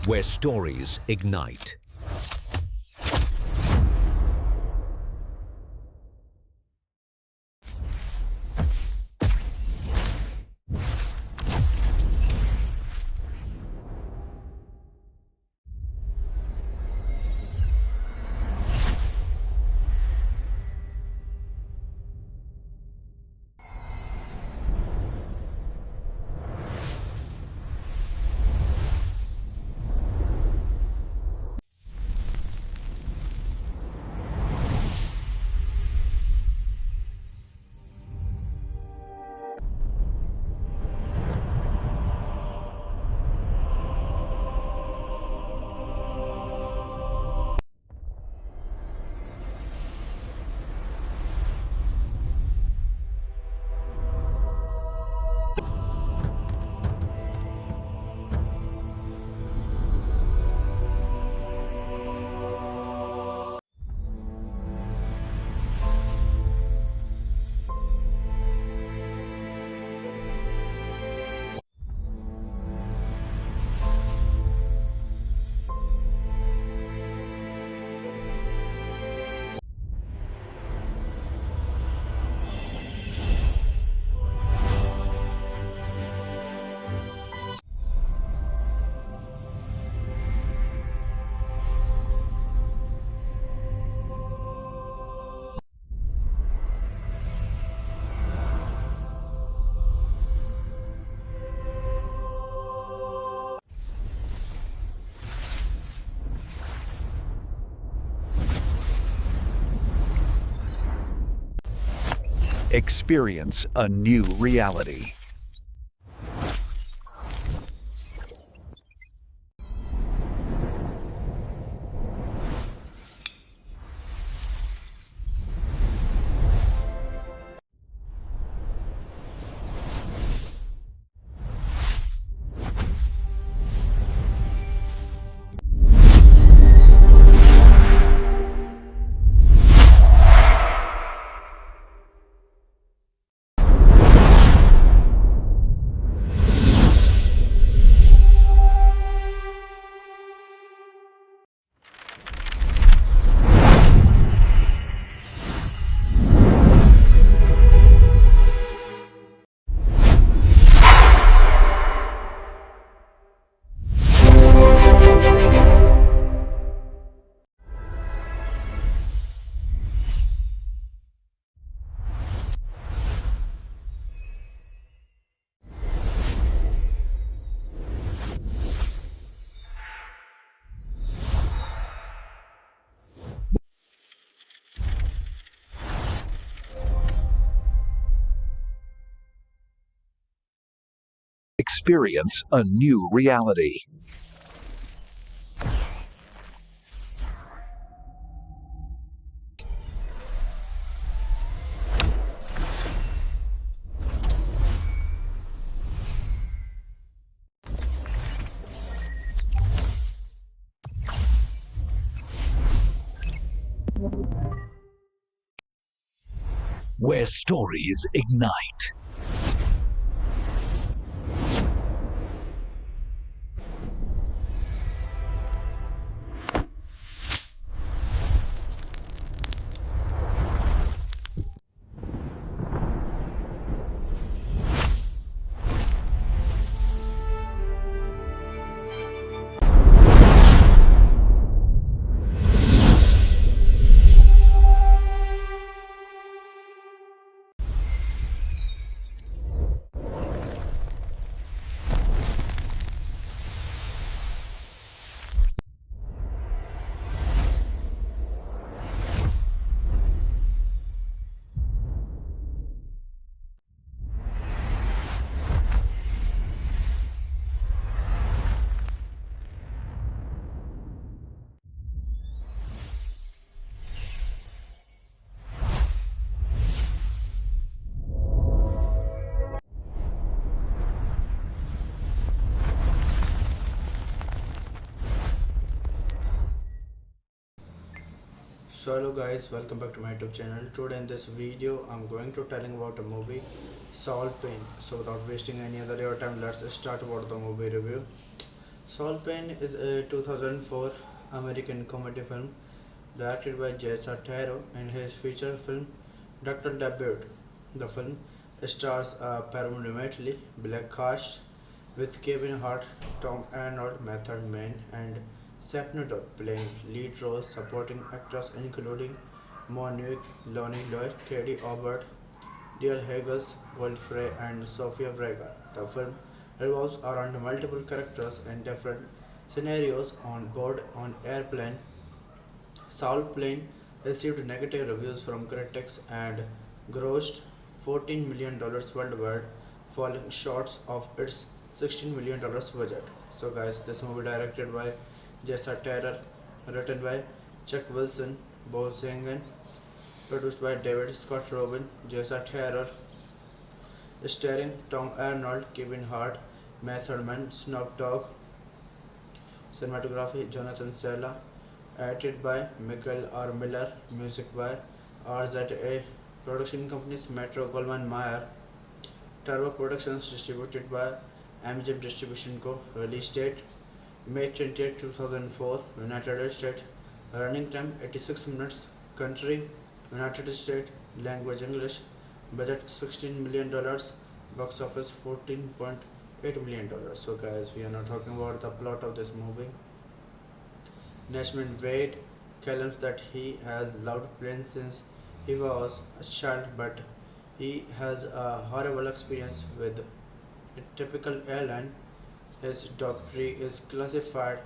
where stories ignite. Experience a new reality. Experience a new reality. Where stories ignite. So hello guys, welcome back to my YouTube channel. Today in this video I'm going to telling about a movie Soul Pain. So without wasting any other your time, let's start about the movie review. Soul Pain is a 2004 American comedy film directed by Jessa Taro in his feature film Dr. Debut. The film stars a predominantly black cast with Kevin Hart, Tom Arnold, Method Man, and Sapnodor playing lead roles, supporting actors including Monique, Lonnie Lloyd, Katie Aubert, Dear Hagels, Godfrey, and Sofia Vergara. The film revolves around multiple characters and different scenarios on board an airplane. Soul Plane received negative reviews from critics and grossed $14 million worldwide, falling short of its $16 million budget. So, guys, this movie directed by Jessa Terror, written by Chuck Wilson, Bo Zangen, produced by David Scott Robin, Jessa Terror, starring Tom Arnold, Kevin Hart, Method Man, Snoop Dogg, cinematography Jonathan Sella, edited by Michael R. Miller, music by RZA, production companies Metro Goldwyn Mayer, Turbo Productions, distributed by MGM Distribution Co. Release date May 20, 2004, United States. Running time 86 minutes. Country United States. Language English. Budget $16 million. Box office $14.8 million. So, guys, we are now talking about the plot of this movie. Nashman Wade claims that he has loved planes since he was a child, but he has a horrible experience with a typical airline. His doctrine is classified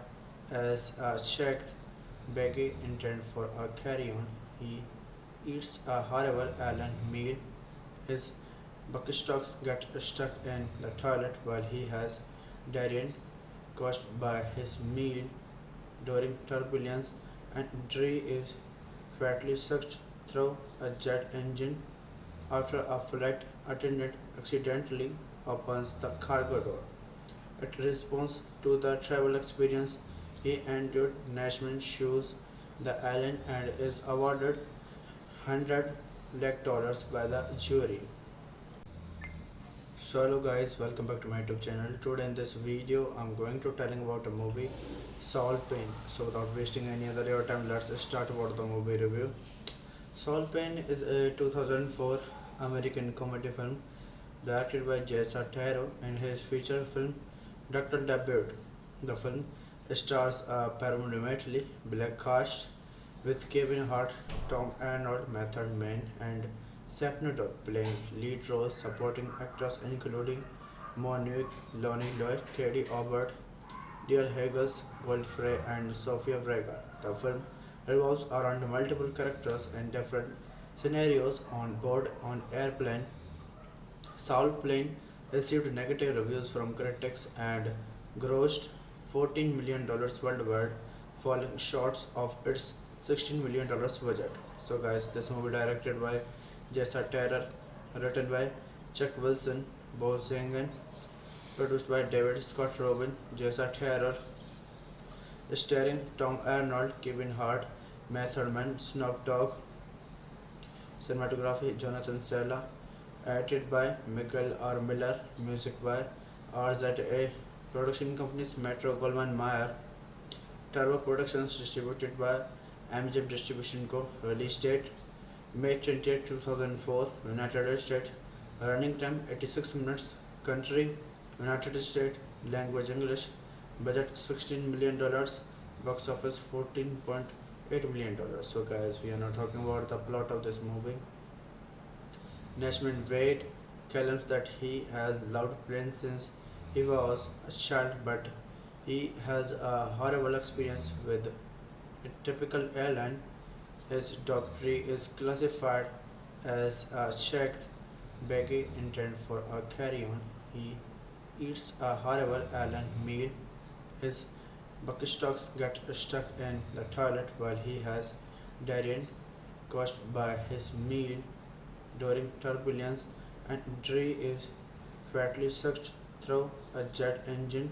as a checked baggy intent for a carry-on. He eats a horrible airline meal. His buckstocks get stuck in the toilet while he has diarrhea caused by his meal during turbulence, and Dre is fatally sucked through a jet engine after a flight attendant accidentally opens the cargo door. In response to the travel experience he endured, Nashman sues the airline and is awarded $100 lakh by the jury. So hello guys, welcome back to my YouTube channel. Today in this video I'm going to telling about a movie Soul Pain. So without wasting any other your time, let's start about the movie review. Soul Pain is a 2004 American comedy film directed by Jessa Taro in his feature film Dr. Debut. The film stars a predominantly black cast with Kevin Hart, Tom Arnold, Method Man, and Sapnodor playing lead roles, supporting actors including Monique, Lonnie Lloyd, Katie Aubert, Dear Hagels, Godfrey, and Sofia Vergara. The film revolves around multiple characters and different scenarios on board an airplane. Soul Plane received negative reviews from critics and grossed $14 million worldwide, falling short of its $16 million budget. So, guys, this movie directed by Jessa Terror, written by Chuck Wilson, Bo Zangen, produced by David Scott Robin, Jessa Terror, starring Tom Arnold, Kevin Hart, Method Man, Snoop Dogg, cinematography Jonathan Sella, edited by Michael R. Miller, music by RZA, production companies Metro Goldwyn Mayer, Turbo Productions, distributed by MGM Distribution Co. Release date May 20, 2004, United States. Running time 86 minutes. Country United States. Language English. Budget $16 million. Box office $14.8 million. So, guys, we are now talking about the plot of this movie. Nashman Wade claims that he has loved planes since he was a child, but he has a horrible experience with a typical airline. His doctrine is classified as a checked baggy intent for a carry-on. He eats a horrible airline meal. His buckstocks get stuck in the toilet while he has diarrhea caused by his meal during turbulence, and Dre is fatally sucked through a jet engine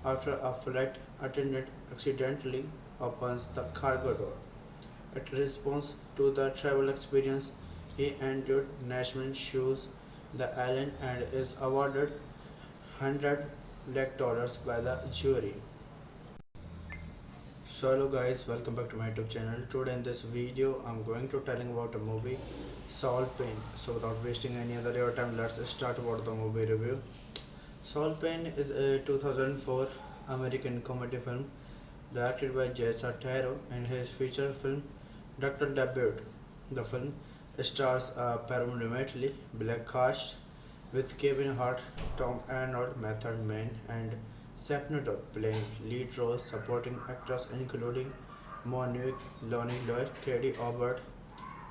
after a flight attendant accidentally opens the cargo door. In response to the travel experience he endured, Nashman sues the airline and is awarded $100 lakh by the jury. So hello guys, welcome back to my YouTube channel. Today in this video I'm going to telling about a movie Saul Payne. So without wasting any other your time, let's start about the movie review. Saul Payne is a 2004 American comedy film directed by Jessa Taro and his feature film Dr. Debut. The film stars a predominantly black cast with Kevin Hart, Tom Arnold, Method Man, and Sapnodot playing lead roles, supporting actors including Monique, Lonnie Lloyd, Katie Aubert,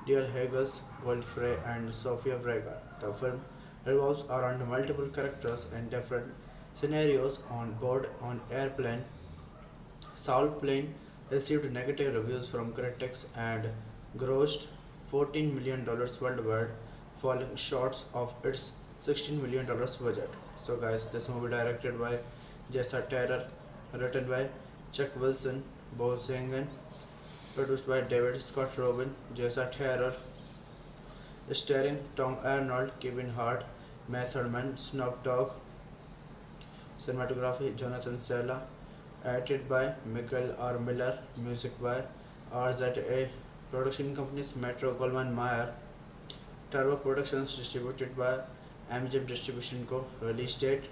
Dale Haggis, Godfrey, and Sofia Vergara. The film revolves around multiple characters and different scenarios on board an airplane. Saul Plane received negative reviews from critics and grossed $14 million worldwide, falling short of its $16 million budget. So, guys, this movie directed by Jessa Taylor, written by Chuck Wilson, Bo Zangen, produced by David Scott Robin, Jessa Taylor, starring Tom Arnold, Kevin Hart, Method Man, Snoop Dogg, cinematography Jonathan Sella, edited by Michael R. Miller, music by RZA, production companies Metro Goldwyn Mayer, Turbo Productions, distributed by MGM Distribution Co. Release date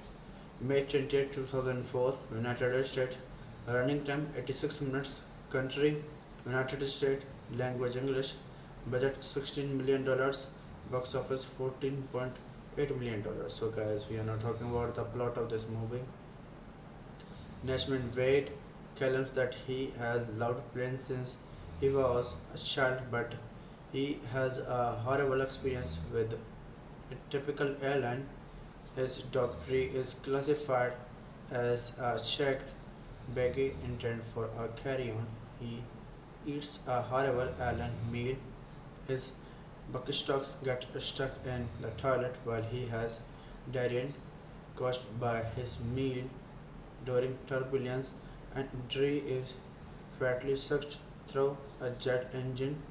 May 20, 2004, United States. Running time 86 minutes. Country United States. Language English. Budget $16 million. Box office $14.8 million. So guys, we are now talking about the plot of this movie. Nashman Wade claims that he has loved planes since he was a child, but he has a horrible experience with a typical airline. His dog tree is classified as a checked baggy intended for a carry-on. He eats a horrible airline meal. His buckstocks get stuck in the toilet while he has diarrhea caused by his meal during turbulence, and injury is fatally sucked through a jet engine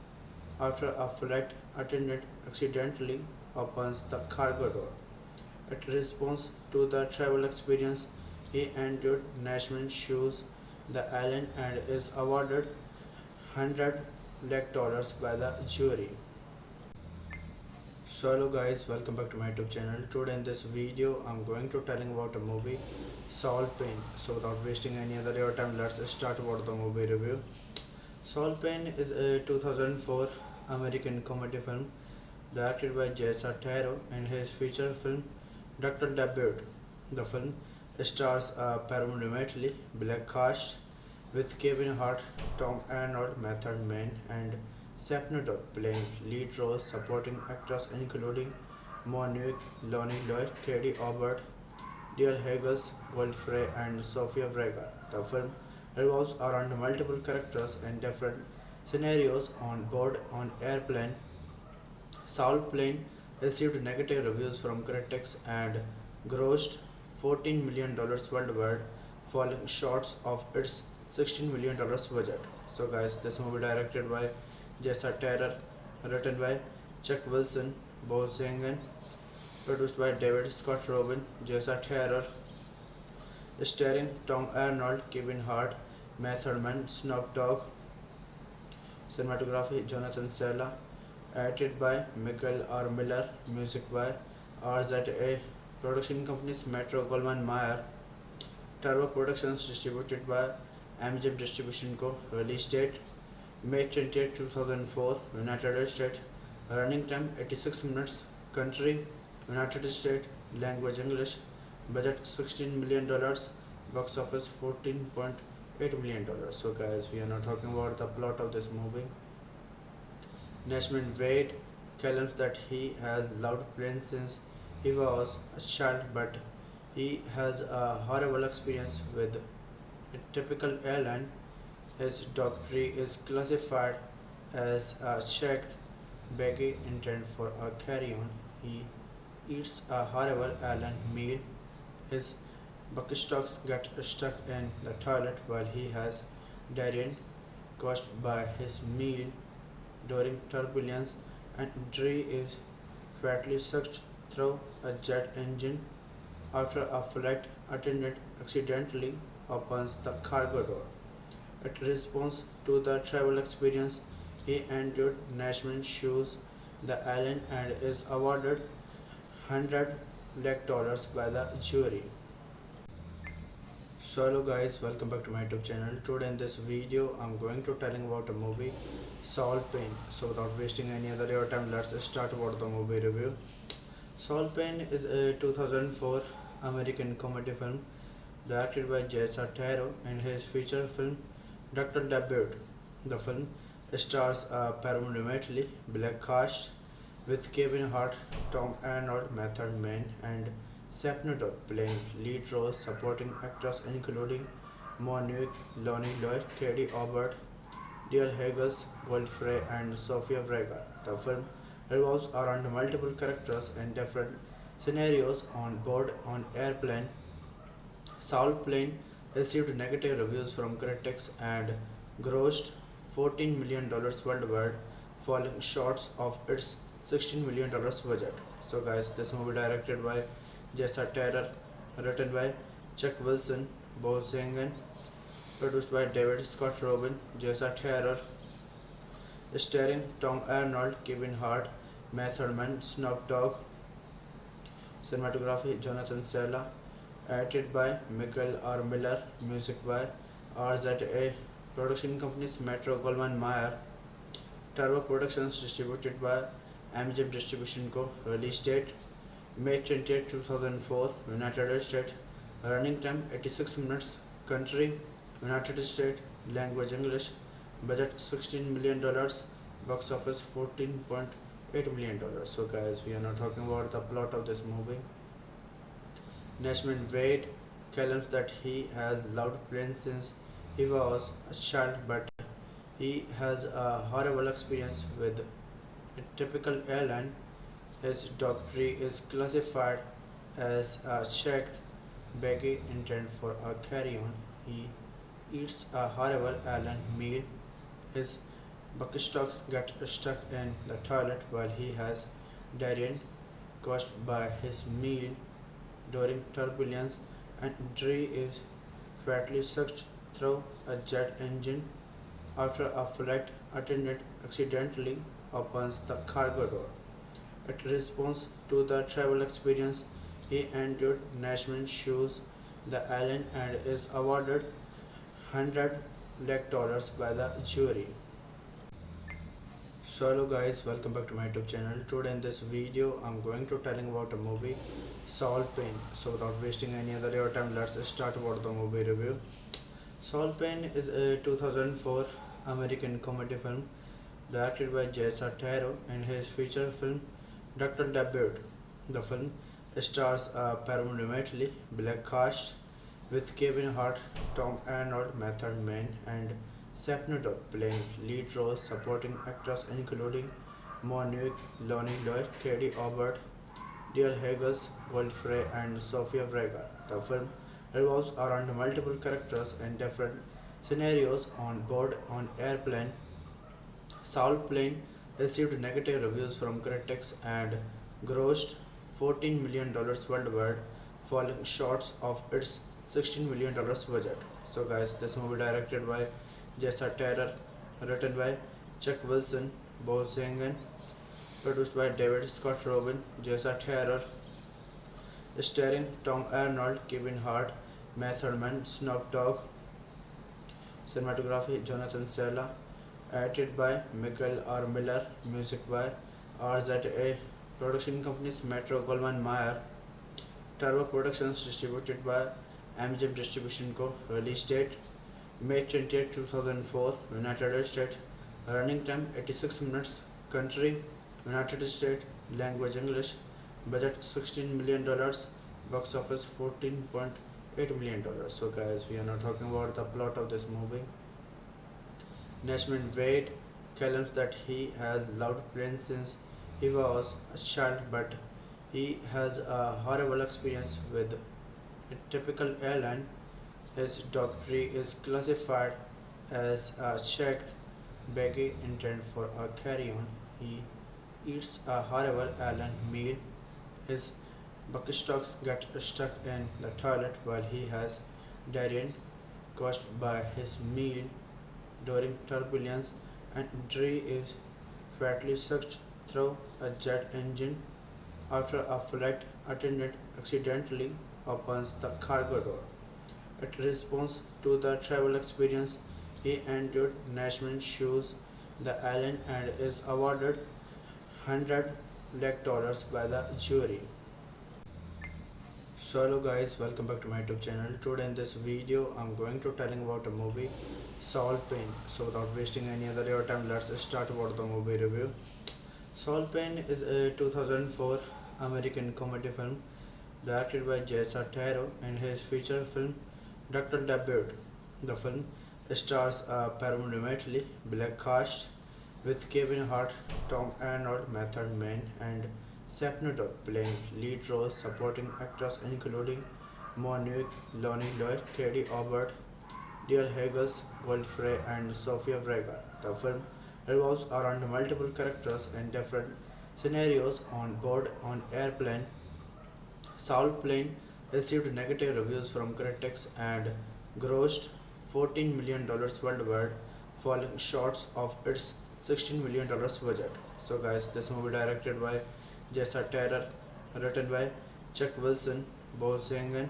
after a flight attendant accidentally opens the cargo door. In response to the travel experience he endured, Nashman sues the airline and is awarded $100 lakh by the jury. So hello guys, welcome back to my YouTube channel. Today in this video I'm going to telling about a movie Saul Payne. So without wasting any other your time, let's start about the movie review. Saul Payne is a 2004 American comedy film directed by Jessa Taro and his feature film Dr. Debut. The film stars a predominantly black cast with Kevin Hart, Tom Arnold, Method Man, and Sapnodot playing lead roles, supporting actors including Monique, Lonnie Lloyd, Katie Aubert, Dale Haggis, Godfrey, and Sofia Vergara. The film revolves around multiple characters and different scenarios on board an airplane. Saul Plane received negative reviews from critics and grossed $14 million worldwide, falling short of its $16 million budget. So, guys, this movie directed by Jessa Taylor, written by Chuck Wilson, Bo Zangen, produced by David Scott Robin, Jessa Taylor, starring Tom Arnold, Kevin Hart, Method Man, Snoop Dogg, cinematography Jonathan Sella, edited by Michael R. Miller, music by RZA, production companies Metro Goldwyn Mayer, Turbo Productions, distributed by MGM Distribution Co. Release date May 20, 2004, United States. Running time 86 minutes. Country United States. Language English. Budget $16 million. Box office $14.8 million. So guys, we are now talking about the plot of this movie. Nashman Wade claims that he has loved planes since he was a child, but he has a horrible experience with a typical airline. His dog tree is classified as a checked baggy intended for a carry-on. He eats a horrible airline meal. His buckstocks get stuck in the toilet while he has diarrhea caused by his meal during turbulence, and injury is fatally sucked through a jet engine after a flight attendant accidentally opens the cargo door. In response to the travel experience, he entered Nashville, chooses the island, and is awarded $100 lakh by the jury. So hello guys, welcome back to my YouTube channel. Today in this video, I'm going to telling about a movie, Saul Payne. So without wasting any other your time, let's start about the movie review. Saul Payne is a 2004 American comedy film directed by Jessa Taro in his feature film Dr. Debut. The film stars a predominantly black cast with Kevin Hart, Tom Arnold, Method Man, and Sapnado playing lead roles. Supporting actors including Monique, Lonnie Lloyd, Katie Aubert, Dale Haggis, Godfrey, and Sofia Vergara. The film revolves around multiple characters and different scenarios on board an airplane. Saul Plane received negative reviews from critics and grossed $14 million worldwide, falling short of its $16 million budget. So, guys, this movie directed by Jessa Terror, written by Chuck Wilson, Bo Zangen, produced by David Scott Robin, Jessa Terror, starring Tom Arnold, Kevin Hart, Method Man, Snoop Dogg, cinematography Jonathan Sella, edited by Michael R. Miller, music by RZA, production companies Metro Goldwyn Mayer, Turbo Productions, distributed by MGM Distribution Co. Release date May 20, 2004, United States. Running time 86 minutes. Country United States. Language English. Budget $16 million. Box office $14.8 million. So guys, we are now talking about the plot of this movie. Nashman Wade claims that he has loved planes since he was a child, but he has a horrible experience with a typical airline. His doctrine is classified as a checked baggy intent for a carry-on. He eats a horrible airline meal. His buckstocks get stuck in the toilet while he has diarrhea caused by his meal during turbulence, and entry is fatally sucked through a jet engine after a flight attendant accidentally opens the cargo door. In response to the travel experience, he entered Nashville, chooses the island, and is awarded $100 lakh by the jury. So hello guys, welcome back to my YouTube channel. Today in this video, I'm going to telling about a movie, Saul Payne. So without wasting any other your time, let's start about the movie review. Saul Payne is a 2004 American comedy film directed by Jessa Taro in his feature film Dr. Debut. The film stars a predominantly black cast with Kevin Hart, Tom Arnold, Method Man, and Sapnado playing lead roles. Supporting actors including Monique, Lonnie Lloyd, Katie Aubert, Dale Haggis, Godfrey, and Sofia Vergara. The film revolves around multiple characters and different scenarios on board an airplane. Saul Plane received negative reviews from critics and grossed $14 million worldwide, falling short of its $16 million budget. So, guys, this movie directed by Jessa Terror, written by Chuck Wilson, Bo Zangen, produced by David Scott Robin, Jessa Terror, starring Tom Arnold, Kevin Hart, Method Man, Snoop Dogg, cinematography Jonathan Sella, edited by Michael R. Miller, music by RZA, production companies Metro Goldwyn Mayer, Turbo Productions, distributed by MGM Distribution Co. Release date May 20, 2004, United States. Running time 86 minutes. Country United States. Language English. Budget $16 million. Box office $14.8 million. So guys, we are now talking about the plot of this movie. Nashman Wade claims that he has loved planes since he was a child, but he has a horrible experience with a typical airline. His doctrine is classified as a checked baggy intent for a carry-on. He eats a horrible airline meal. His buckstocks get stuck in the toilet while he has diarrhea caused by his meal during turbulence, and Dre is fatally sucked through a jet engine after a flight attendant accidentally opens the cargo door. In response to the travel experience, he entered Nashman shoes the alien and is awarded $100 lakh by the jury. So hello guys, welcome back to my YouTube channel. Today in this video I'm going to telling about a movie Soul Pain. So without wasting any other your time, let's start about the movie review. Soul Pain is a 2004 American comedy film directed by Jessa Taro in his feature film Dr. Debut. The film stars a predominantly black cast with Kevin Hart, Tom Arnold, Method Man, and Sapnodor playing lead roles. Supporting actors including Monique, Lonnie Lloyd, Katie Aubert, Dale Haggis, Godfrey, and Sofia Vergara. The film revolves around multiple characters in different scenarios on board an airplane. Soul Plane received negative reviews from critics and grossed $14 million worldwide, falling short of its $16 million budget. So, guys, this movie directed by Jessa Terror, written by Chuck Wilson, Bo Zangen,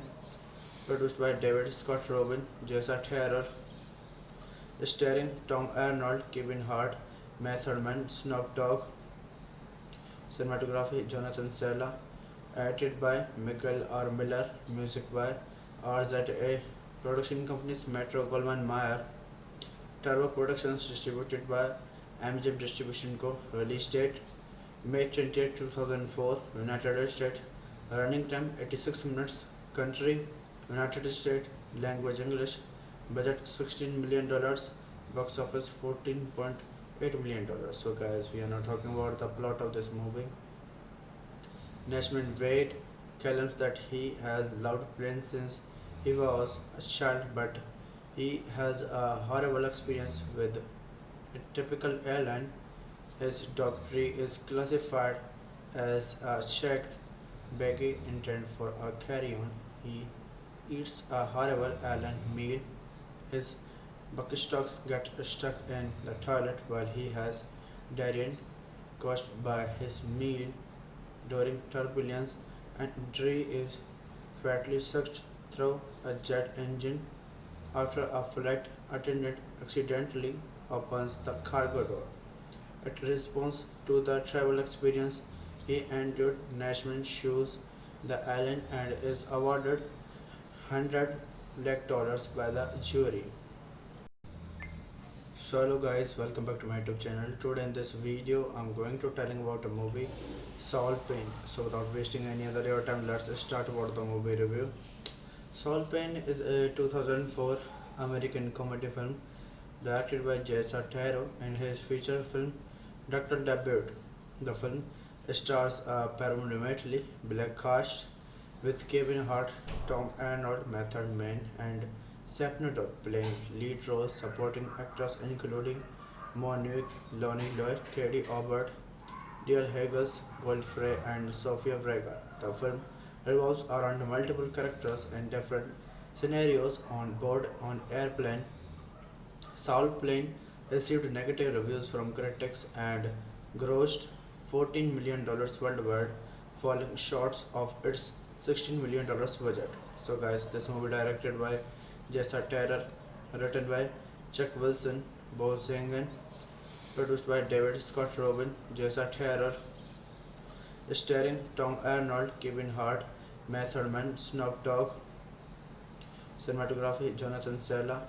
produced by David Scott Robin, Jessa Terror, starring Tom Arnold, Kevin Hart, Method Man, Snoop Dogg, cinematography Jonathan Sella, edited by Michael R. Miller, music by RZA, production companies Metro Goldwyn Mayer, Turbo Productions, distributed by MGM Distribution Co. Release date May 20, 2004, United States. Running time 86 minutes. Country United States. Language English. Budget $16 million. Box office $14.8 million. So guys, we are now talking about the plot of this movie. Nashman Wade claims that he has loved planes since he was a child, but he has a horrible experience with a typical airline. His dog tree is classified as a checked baggy intended for a carry-on. He eats a horrible airline meal. His buckstocks get stuck in the toilet while he has diarrhea caused by his meal during turbulence, and Dre is fatally sucked through a jet engine after a flight attendant accidentally opens the cargo door. In response to the travel experience, he entered Nashman shoes the alien and is awarded $100 lakh by the jury. So hello guys, welcome back to my YouTube channel. Today in this video I'm going to telling about a movie Soul Pain. So without wasting any other your time, let's start about the movie review. Soul Pain is a 2004 American comedy film directed by Jessa Taro in his feature film Dr. Debut. The film stars a predominantly black cast with Kevin Hart, Tom Arnold, Method Man, and Sapnodor playing lead roles. Supporting actors including Monique, Lonnie Lloyd, Katie Aubert, Dale Haggis, Godfrey, and Sofia Vergara. The film revolves around multiple characters in different scenarios on board an airplane. Soul Plane received negative reviews from critics and grossed $14 million worldwide, falling short of its $16 million budget. So, guys, this movie directed by Jessa Terror, written by Chuck Wilson, Bo Zangen, produced by David Scott Robin, Jessa Terror, starring Tom Arnold, Kevin Hart, Method Man, Snoop Dogg, cinematography Jonathan Sella,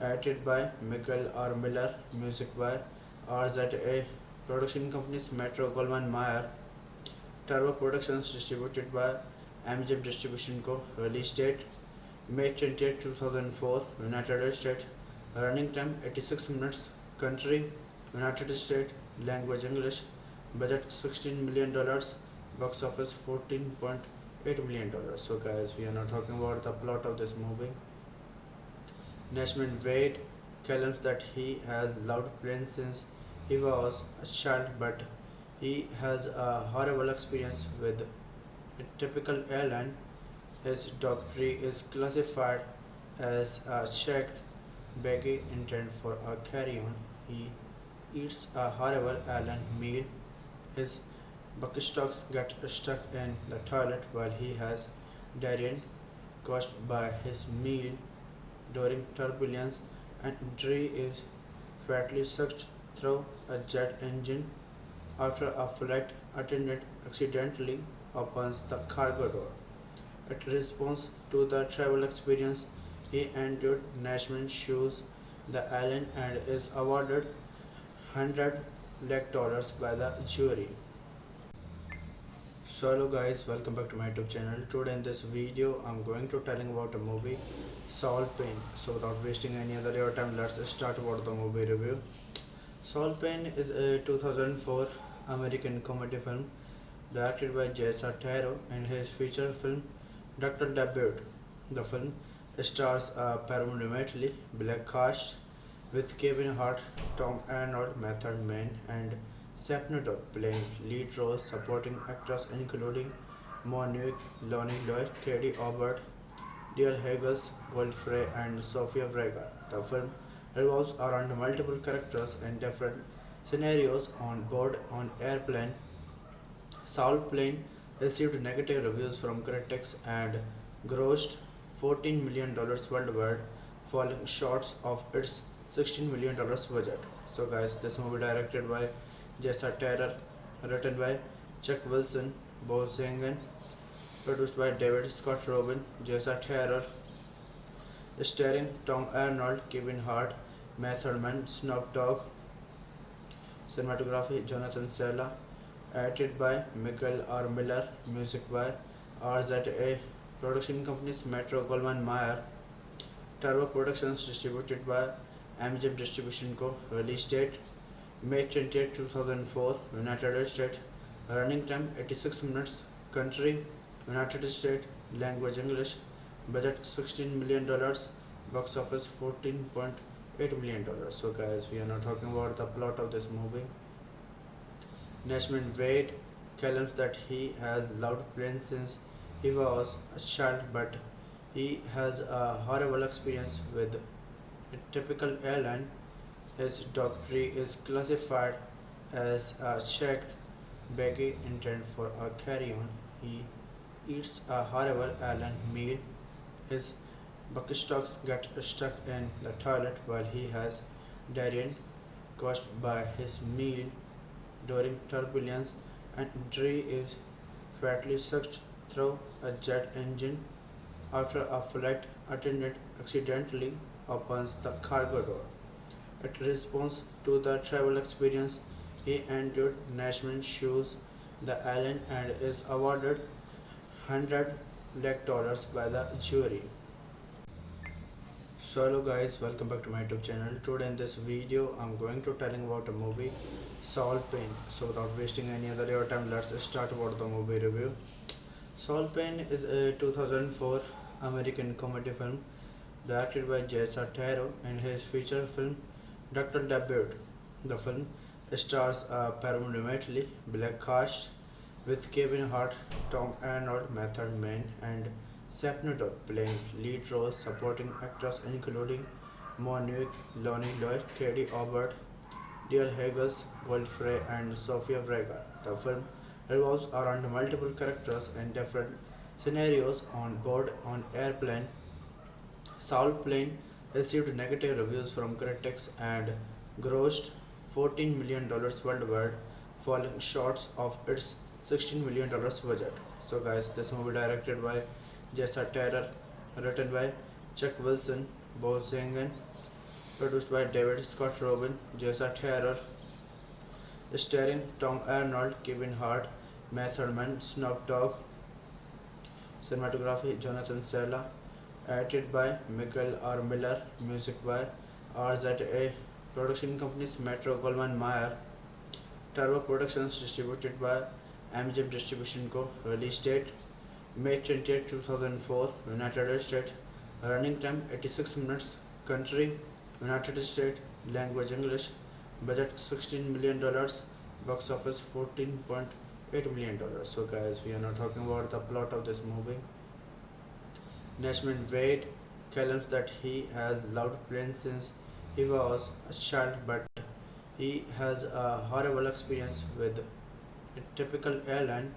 edited by Michael R. Miller, music by RZA, production companies Metro Goldwyn Mayer, Turbo Productions, distributed by MGM Distribution Co. Release date May 20, 2004, United States. Running time 86 minutes. Country United States. Language English. Budget $16 million. Box office $14.8 million. So guys, we are now talking about the plot of this movie. Nashman Wade claims that he has loved planes since he was a child, but he has a horrible experience with a typical airline. His dog tree is classified as a checked baggy intent for a carry-on. He eats a horrible alien meal. His buckstocks get stuck in the toilet while he has diarrhea caused by his meal during turbulence, and Dre is fatally sucked through a jet engine after a flight attendant accidentally opens the cargo door. In response to the travel experience, he entered Nashman shoes the alien and is awarded $100 lakh by the jury. So hello guys, welcome back to my YouTube channel. Today in this video I'm going to telling about a movie Saul Payne. So without wasting any other your time, let's start about the movie review. Saul Payne is a 2004 American comedy film directed by Jessa Taro in his feature film Dr. Debut. The film stars a predominantly black cast with Kevin Hart, Tom Arnold, Method Man, and Sapnodor playing lead roles. Supporting actors including Monique, Lonnie Lloyd, Katie Aubert, Dale Haggis, Godfrey, and Sofia Vergara. The film revolves around multiple characters and different scenarios on board an airplane. Saul Plane received negative reviews from critics and grossed $14 million worldwide, falling short of its $16 million budget. So guys, this movie directed by Jessa Taylor, written by Chuck Wilson, Bo Zangen, produced by David Scott Robin, Jessa Taylor, starring Tom Arnold, Kevin Hart, Method Man, Snoop Dogg, cinematography Jonathan Sella, edited by Michael R. Miller, music by RZA, production companies Metro Goldwyn Mayer, Turbo Productions, distributed by MGM Distribution Co. Release date May 28, 2004, United States. Running time 86 minutes. Country United States. Language English. Budget $16 million. Box office $14.8 million. So guys, we are now talking about the plot of this movie. Nashman Wade claims that he has loved planes since he was a child, but he has a horrible experience with a typical airline. His doctrine is classified as a checked baggy intent for a carry-on. He eats a horrible alien meal. His buckstocks get stuck in the toilet while he has diarrhea caused by his meal during turbulence, and Dre is fatally sucked through a jet engine after a flight attendant accidentally opens the cargo door. In response to the travel experience, he entered Nashman shoes the alien and is awarded $100 lakh by the jury. So hello guys, welcome back to my YouTube channel. Today in this video I'm going to telling about a movie Saul Payne. So without wasting any other your time, let's start about the movie review. Saul Payne is a 2004 American comedy film directed by Jessa Taro in his feature film Dr. Debut. The film stars a predominantly black cast with Kevin Hart, Tom Arnold, Method Man, and Sapnodor playing lead roles. Supporting actors including Monique, Lonnie Lloyd, Katie Aubert, Dale Haggis, Godfrey, and Sofia Vergara. The film revolves around multiple characters and different scenarios on board an airplane. Saul Plane received negative reviews from critics and grossed $14 million worldwide, falling short of its $16 million budget. So guys, this movie directed by Jessa Taylor, written by Chuck Wilson, Bo Zangen, produced by David Scott Robin, Jessa Taylor, starring Tom Arnold, Kevin Hart, Method Man, Snoop Dogg, cinematography Jonathan Sella, edited by Michael R. Miller, music by RZA, production companies Metro Goldwyn Mayer, Turbo Productions, distributed by MGM Distribution Co. Release date May 28, 2004, United States. Running time 86 minutes. Country United States. Language English. Budget $16 million. Box office $14.8 million. So guys, we are now talking about the plot of this movie. Nashman Wade claims that he has loved planes since he was a child, but he has a horrible experience with a typical airline.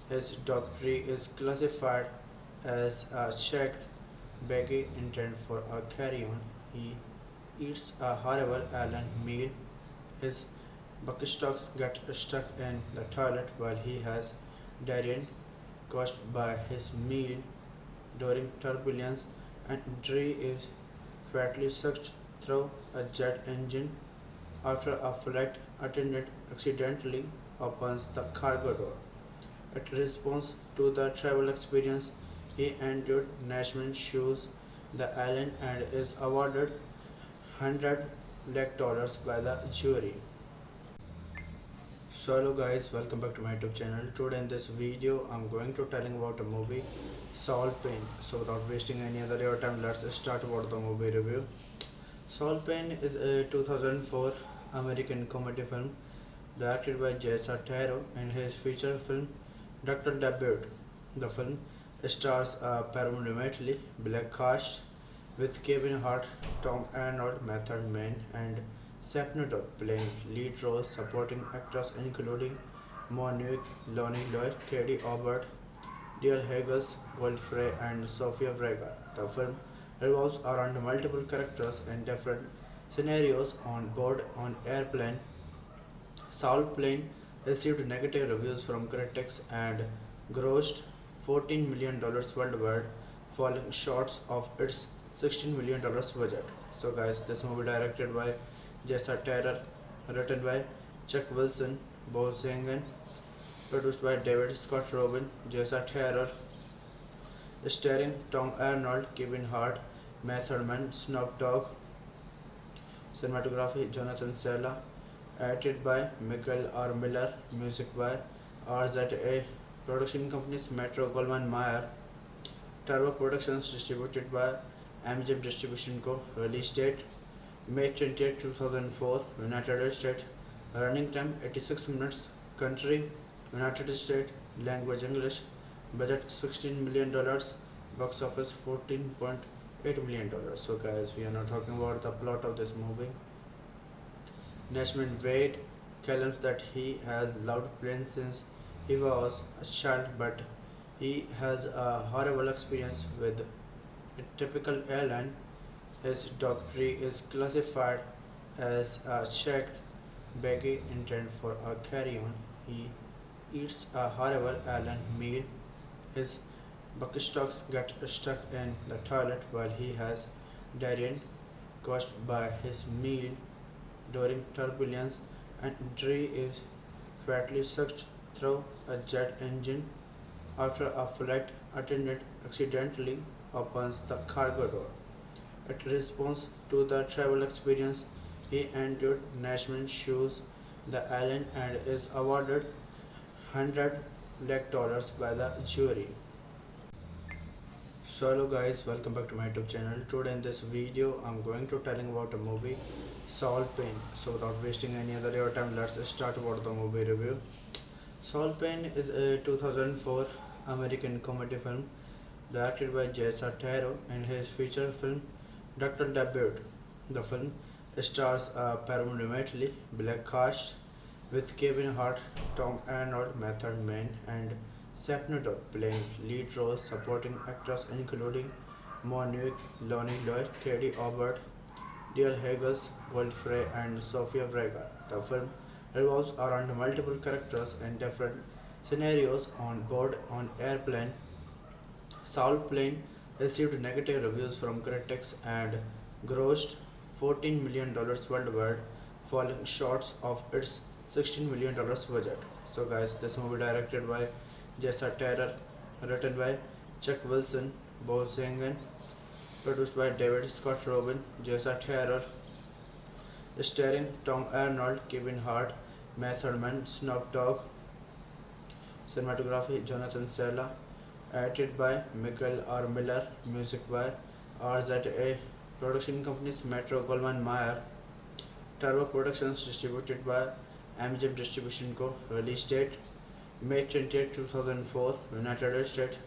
His doctrine is classified as a checked baggy intent for a carry-on. He eats a horrible airline meal. His buckstocks get stuck in the toilet while he has diarrhea caused by his meal during turbulence, and Dre is fatally sucked through a jet engine after a flight attendant accidentally opens the cargo door. In response to the travel experience, he endured Nashman shoes the island and is awarded $100 lakh by the jury. So hello guys, welcome back to my YouTube channel. Today in this video I'm going to telling about a movie Soul Pain. So without wasting any other your time, let's start about the movie review. Soul Pain is a 2004 American comedy film directed by Jessa Taro in his feature film Dr. Debut. The film stars a predominantly black cast with Kevin Hart, Tom Arnold, Method Man, and Sapnado playing lead roles. Supporting actors including Monique, Lonnie Lloyd, Katie Aubert, Dale Haggis, Godfrey, and Sofia Vergara. The film revolves around multiple characters and different scenarios on board an airplane. Soul Plane received negative reviews from critics and grossed $14 million worldwide, falling short of its $16 million budget. So, guys, this movie directed by Jessa Taylor, written by Chuck Wilson, Bo Zangen, produced by David Scott Robin, Jessa Taylor, starring Tom Arnold, Kevin Hart, Method Man, Snoop Dogg, cinematography Jonathan Sella, edited by Michael R. Miller, music by RZA, production companies Metro Goldwyn Mayer, Turbo Productions, distributed by MGM Distribution Co. Release date May 28, 2004, United States. Running time 86 minutes. Country United States. Language English. Budget $16 million. Box office $14.8 million. So guys, we are now talking about the plot of this movie. Nashman Wade claims that he has loved planes since he was a child, but he has a horrible experience with a typical airline. His doctrine is classified as a checked baggy intent for a carry-on. He eats a horrible airline meal. His buckstocks get stuck in the toilet while he has diarrhea caused by his meal during turbulence, and Dre is fatally sucked through a jet engine after a flight attendant accidentally opens the cargo door. In response to the travel experience, he endured Nashman shoes the island and is awarded $100 lakh by the jury. So hello guys, welcome back to my YouTube channel. Today in this video I'm going to telling about a movie Soul Pain. So without wasting any other your time, let's start about the movie review. Soul Pain is a 2004 American comedy film directed by Jessa Taro in his feature film Dr. Debut. The film stars a predominantly black cast with Kevin Hart, Tom Arnold, Method Man, and Sapnado playing lead roles. Supporting actors including Monique, Lonnie Lloyd, Katie Aubert, Dale Haggis, Godfrey, and Sofia Vergara. The film revolves around multiple characters and different scenarios on board an airplane. Soul Plane received negative reviews from critics and grossed $14 million worldwide, falling short of its $16 million budget. So guys, this movie directed by Jessa Taylor, written by Chuck Wilson, Bo Zangen, produced by David Scott Robin, Jessa Taylor, starring Tom Arnold, Kevin Hart, Method Man, Snoop Dogg, cinematography Jonathan Sella, edited by Michael R. Miller, music by RZA, production companies Metro Goldwyn Mayer, Turbo Productions, distributed by MGM Distribution Co. Release date May 28, 2004, United States.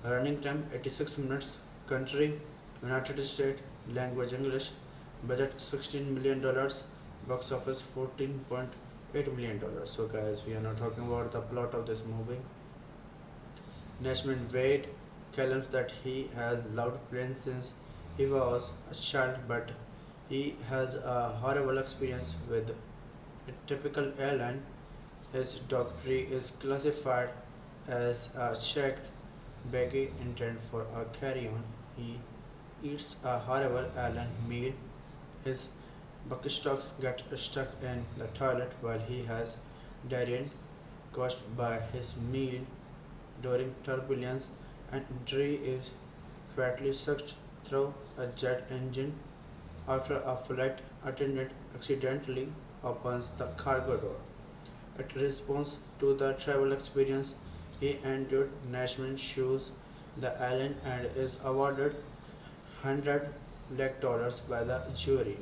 Running time 86 minutes. Country United States, language English, budget $16 million, box office $14.8 million. So, guys, we are now talking about the plot of this movie. Nashman Wade claims that he has loved planes since he was a child, but he has a horrible experience with a typical airline. His doctrine is classified as a checked baggy intent for a carry-on. He eats a horrible airline meal. His buckstocks get stuck in the toilet while he has diarrhea caused by his meal during turbulence, and Dre is fatally sucked through a jet engine after a flight attendant accidentally opens the cargo door. In response to the travel experience he endured, Nashman sues the airline and is awarded $100 lakh by the jury.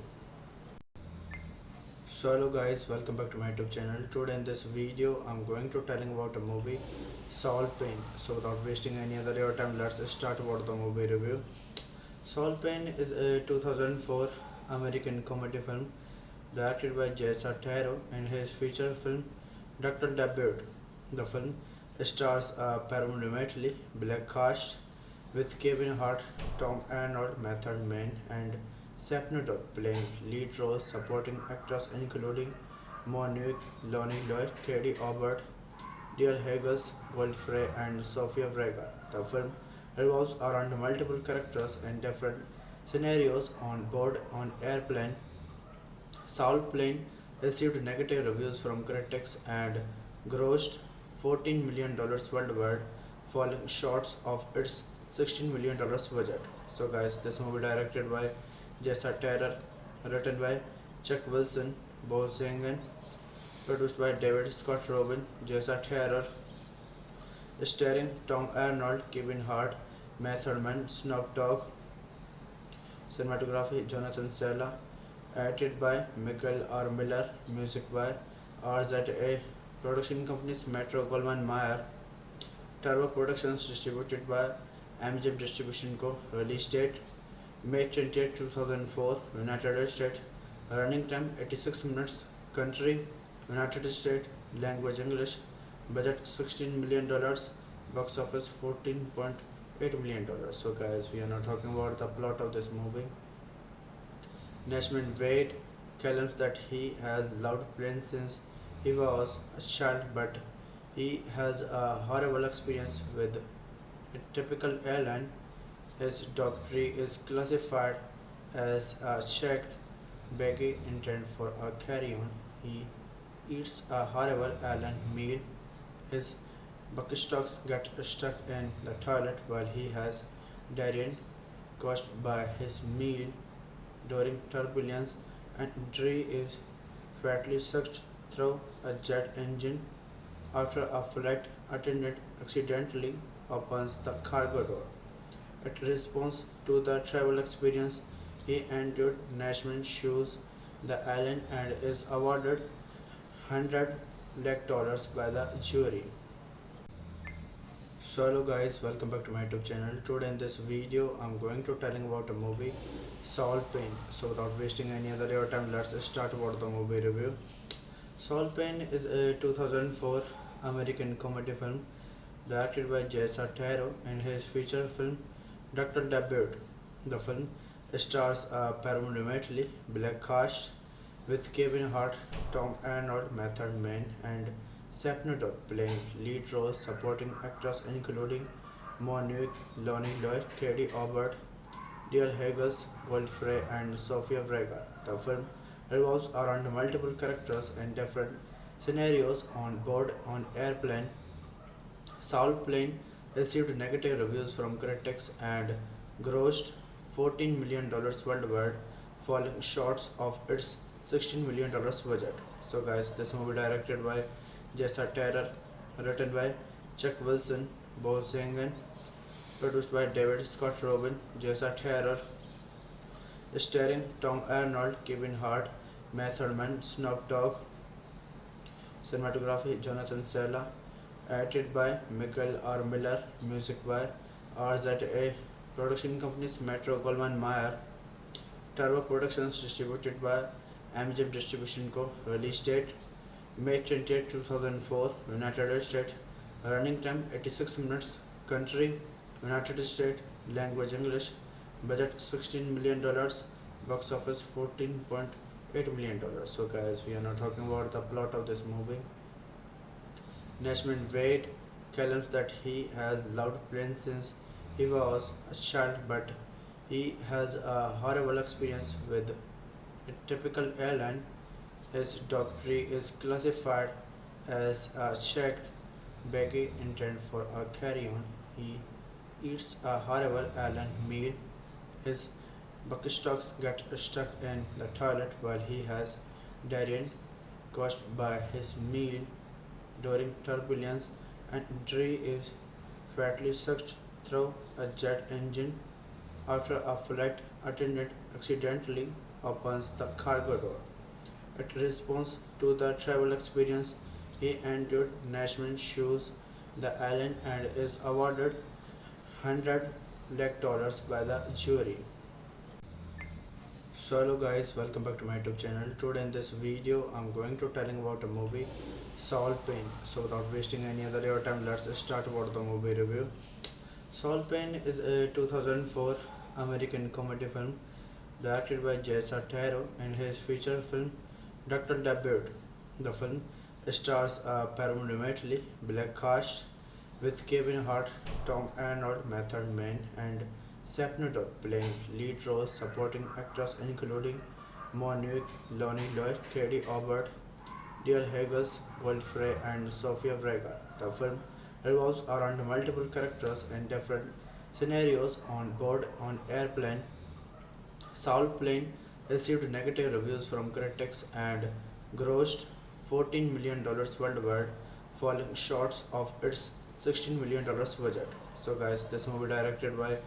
So hello guys, welcome back to my YouTube channel. Today in this video I'm going to telling about a movie Saul Payne. So without wasting any other your time, let's start about the movie review. Saul Payne is a 2004 American comedy film directed by Jessa Taro in his feature film Dr. Debut. The film stars a predominantly black cast with Kevin Hart, Tom Arnold, Method Man, and Sapnodot playing lead roles. Supporting actors including Monique, Lonnie Lloyd, Katie Aubert, Dale Haggis, Godfrey, and Sofia Vergara. The film revolves around multiple characters and different scenarios on board an airplane. Saul Plane received negative reviews from critics and grossed $14 million worldwide, falling short of its $16 million budget. So, guys, this movie directed by Jessa Taylor, written by Chuck Wilson, Bo Zangen, produced by David Scott Robin, Jessa Taylor, starring Tom Arnold, Kevin Hart, Method Man, Snoop Dogg, cinematography Jonathan Sella, edited by Michael R. Miller, music by RZA, production companies Metro Goldwyn Mayer, Turbo Productions, distributed by MGM Distribution Co. Release date May 28, 2004, United States. Running time 86 minutes. Country United States. Language English. Budget $16 million. Box office $14.8 million. So, guys, we are now talking about the plot of this movie. Nashman Wade claims that he has loved planes since he was a child, but he has a horrible experience with a typical airline. His doctrine is classified as a checked baggy intent for a carry-on. He eats a horrible airline meal. His buckstocks get stuck in the toilet while he has diarrhea caused by his meal during turbulence, and Dre is fatally sucked through a jet engine after a flight attendant accidentally opens the cargo door. In response to the travel experience he endured, Nashman sues the airline and is awarded $100 lakh by the jury. So hello guys, welcome back to my YouTube channel. Today in this video I'm going to telling about a movie Saul Payne. So without wasting any other your time, let's start about the movie review. Saul Payne is a 2004 American comedy film directed by Jessa Taro in his feature film Dr. Debut. The film stars a predominantly black cast with Kevin Hart, Tom Arnold, Method Man, and Sapnodot playing lead roles. Supporting actors including Monique, Lonnie Lloyd, Katie Aubert, Dale Haggis, Godfrey, and Sofia Vergara. The film revolves around multiple characters and different scenarios on board an airplane. Saul Plane received negative reviews from critics and grossed $14 million worldwide, falling short of its $16 million budget. So, guys, this movie directed by Jessa Taylor, written by Chuck Wilson, Bo Zangen, produced by David Scott Robin, Jessa Taylor, starring Tom Arnold, Kevin Hart, Method Man, Snoop Dogg, cinematography Jonathan Sella, edited by Michael R. Miller, music by RZA, production companies Metro Goldwyn Mayer. Turbo Productions distributed by MGM Distribution Co. Release date May 20, 2004, United States. Running time 86 minutes. Country United States. Language English. Budget $16 million. Box office $14.8 million. So guys, we are now talking about the plot of this movie. Nashman Wade claims that he has loved planes since he was a child, but he has a horrible experience with a typical airline. His doctrine is classified as a checked baggy intent for a carry-on. He eats a horrible airline meal. His buckstocks get stuck in the toilet while he has diarrhea caused by his meal during turbulence, and Dre is fatally sucked through a jet engine after a flight attendant accidentally opens the cargo door. In response to the travel experience he endured, Nashman sues the airline and is awarded $100 lakh by the jury. So hello guys, welcome back to my YouTube channel. Today in this video I'm going to telling about a movie Saul Payne. So without wasting any other your time, let's start about the movie review. Saul Payne is a 2004 American comedy film directed by Jessa Taro in his feature film Dr. Debut. The film stars a predominantly black cast with Kevin Hart, Tom Arnold, Method Man, and Sapnado playing lead roles. Supporting actors including Monique, Lonnie Lloyd, Katie Aubert, Dear Haggis, Godfrey, and Sofia Vergara. The film revolves around multiple characters in different scenarios on board an airplane. Saul Plane received negative reviews from critics and grossed $14 million worldwide, falling short of its $16 million budget. So guys, this movie directed by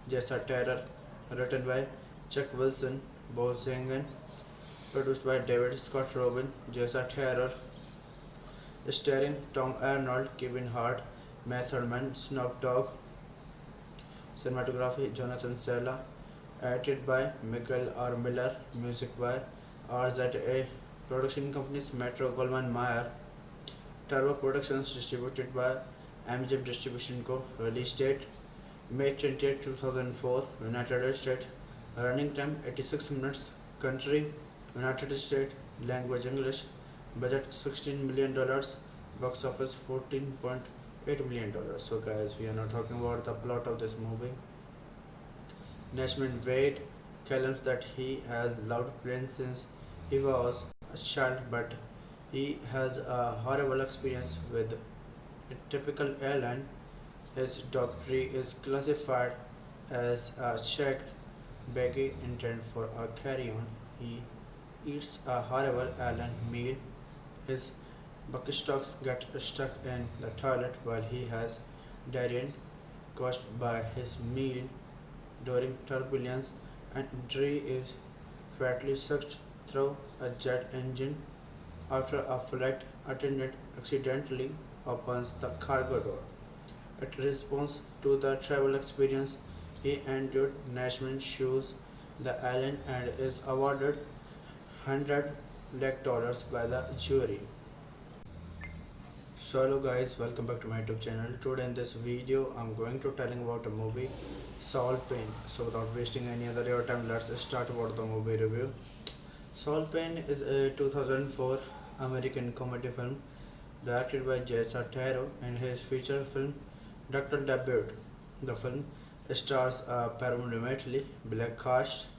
Jessa Terror, written by Chuck Wilson, Bo Zangen, produced by David Scott Robin, Jessa Terror, starring Tom Arnold, Kevin Hart, Method Man, Snoop Dogg, cinematography Jonathan Sella, edited by Michael R. Miller, music by RZA, production companies Metro Goldwyn Mayer. Turbo Productions distributed by MGM Distribution Co. Release date May 20, 2004, United States. Running time 86 minutes. Country United States. Language English. Budget $16 million. Box office $14.8 million. So guys, we are now talking about the plot of this movie. Nashman Wade claims that he has loved planes since he was a child, but he has a horrible experience with a typical airline. His doctrine is classified as a checked baggy intent for a carry-on. He eats a horrible airline meal. His buckstocks get stuck in the toilet while he has diarrhea caused by his meal during turbulence, and Dre is fatally sucked through a jet engine after a flight attendant accidentally opens the cargo door. In response to the travel experience he endured, Nashman sues the airline and is awarded $100 lakh by the jury. So hello guys, welcome back to my YouTube channel. Today in this video I'm going to telling about a movie Saul Payne. So without wasting any other your time, let's start about the movie review. Saul Payne is a 2004 American comedy film directed by Jessa Taro in his feature film Dr. Debut. The film stars a predominantly black cast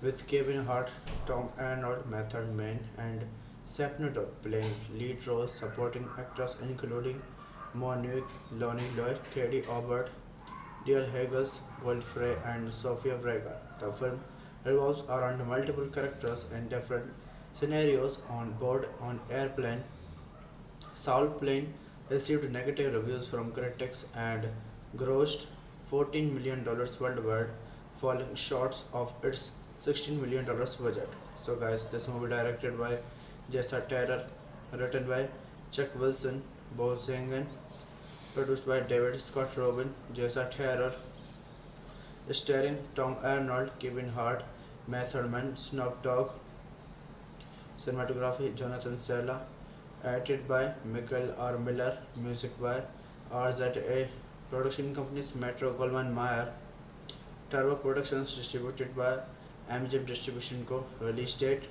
with Kevin Hart, Tom Arnold, Method Man, and Sapnado playing lead roles. Supporting actors including Monique, Lonnie Lloyd, Katie Aubert, Dear Haggis, Godfrey, and Sofia Vergara. The film revolves around multiple characters in different scenarios on board an airplane. Saul Plane received negative reviews from critics and grossed $14 million worldwide, falling short of its $16 million budget. So guys, this movie directed by Jessa Terror, written by Chuck Wilson, Bo Zangen, produced by David Scott Robin, Jessa Terror, starring Tom Arnold, Kevin Hart, Method Man, Snoop Dogg. Cinematography Jonathan Sella. Edited by Michael R. Miller. Music by RZA. Production companies Metro Goldwyn Mayer. Turbo Productions distributed by MGM Distribution Co. Release date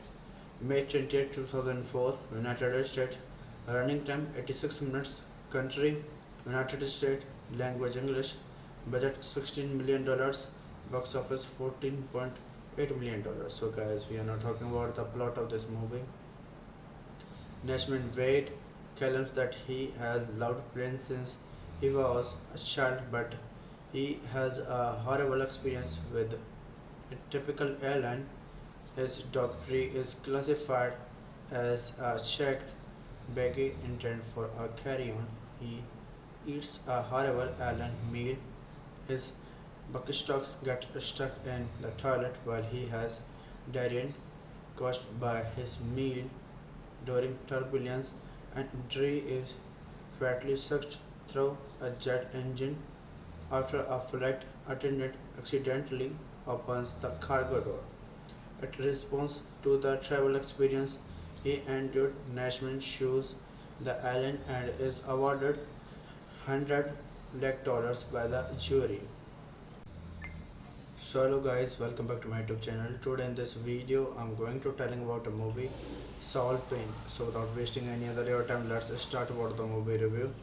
May 20th, 2004. United States. Running time 86 minutes. Country United States. Language English. Budget $16 million. Box office $14.8 million. So guys, we are now talking about the plot of this movie. Nashman Wade claims that he has loved planes since he was a child, but he has a horrible experience with a typical airline. His dog tree is classified as a checked baggy intent for a carry-on. He eats a horrible airline meal. His buckstocks get stuck in the toilet while he has diarrhea caused by his meal during turbulence, and Dre is fatally sucked through a jet engine after a flight attendant accidentally opens the cargo door. In response to the travel experience he endured, Nashman sues the airline and is awarded $100 lakh by the jury. So hello guys, welcome back to my YouTube channel. Today in this video I'm going to telling about a movie Saul Payne. So without wasting any other your time, let's start about the movie review.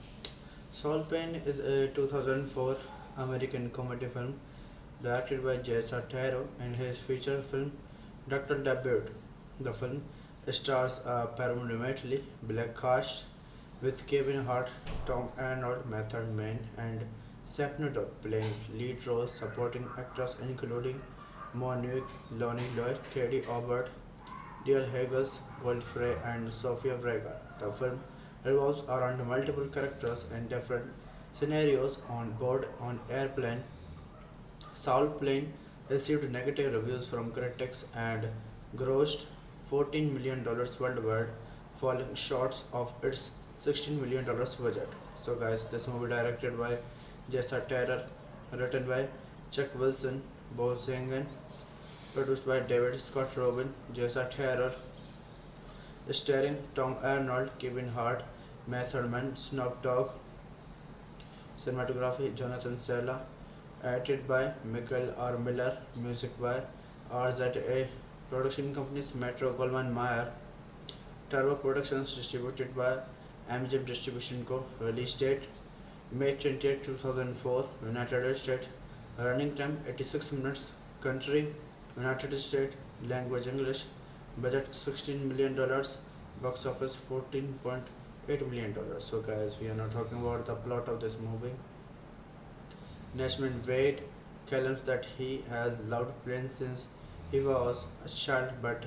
Saul Payne is a 2004 American comedy film directed by Jessa Taro and his feature film Dr. Debut. The film stars a predominantly black cast with Kevin Hart, Tom Arnold, Method Man, and Snoop Dogg playing lead roles. Supporting actors including Monique, Lonnie Lloyd, Katie Aubert, Dale Haggis, Godfrey, and Sofia Vergara. The film revolves around multiple characters and different scenarios on board an airplane. Saul Plane received negative reviews from critics and grossed $14 million worldwide, falling short of its $16 million budget. So guys, this movie directed by Jessa Terror, written by Chuck Wilson, Bo Zangen, produced by David Scott Robin, Jessa Terror, starring Tom Arnold, Kevin Hart, Method Man, Snoop Dogg. Cinematography Jonathan Sella. Edited by Michael R. Miller. Music by RZA. Production companies Metro Goldwyn Mayer. Turbo Productions distributed by MGM Distribution Co. Release date May 20th, 2004. United States. Running time 86 minutes. Country United States. Language English. Budget $16 million. Box office $14.8 million. So guys, we are now talking about the plot of this movie. Nashman Wade claims that he has loved planes since he was a child, but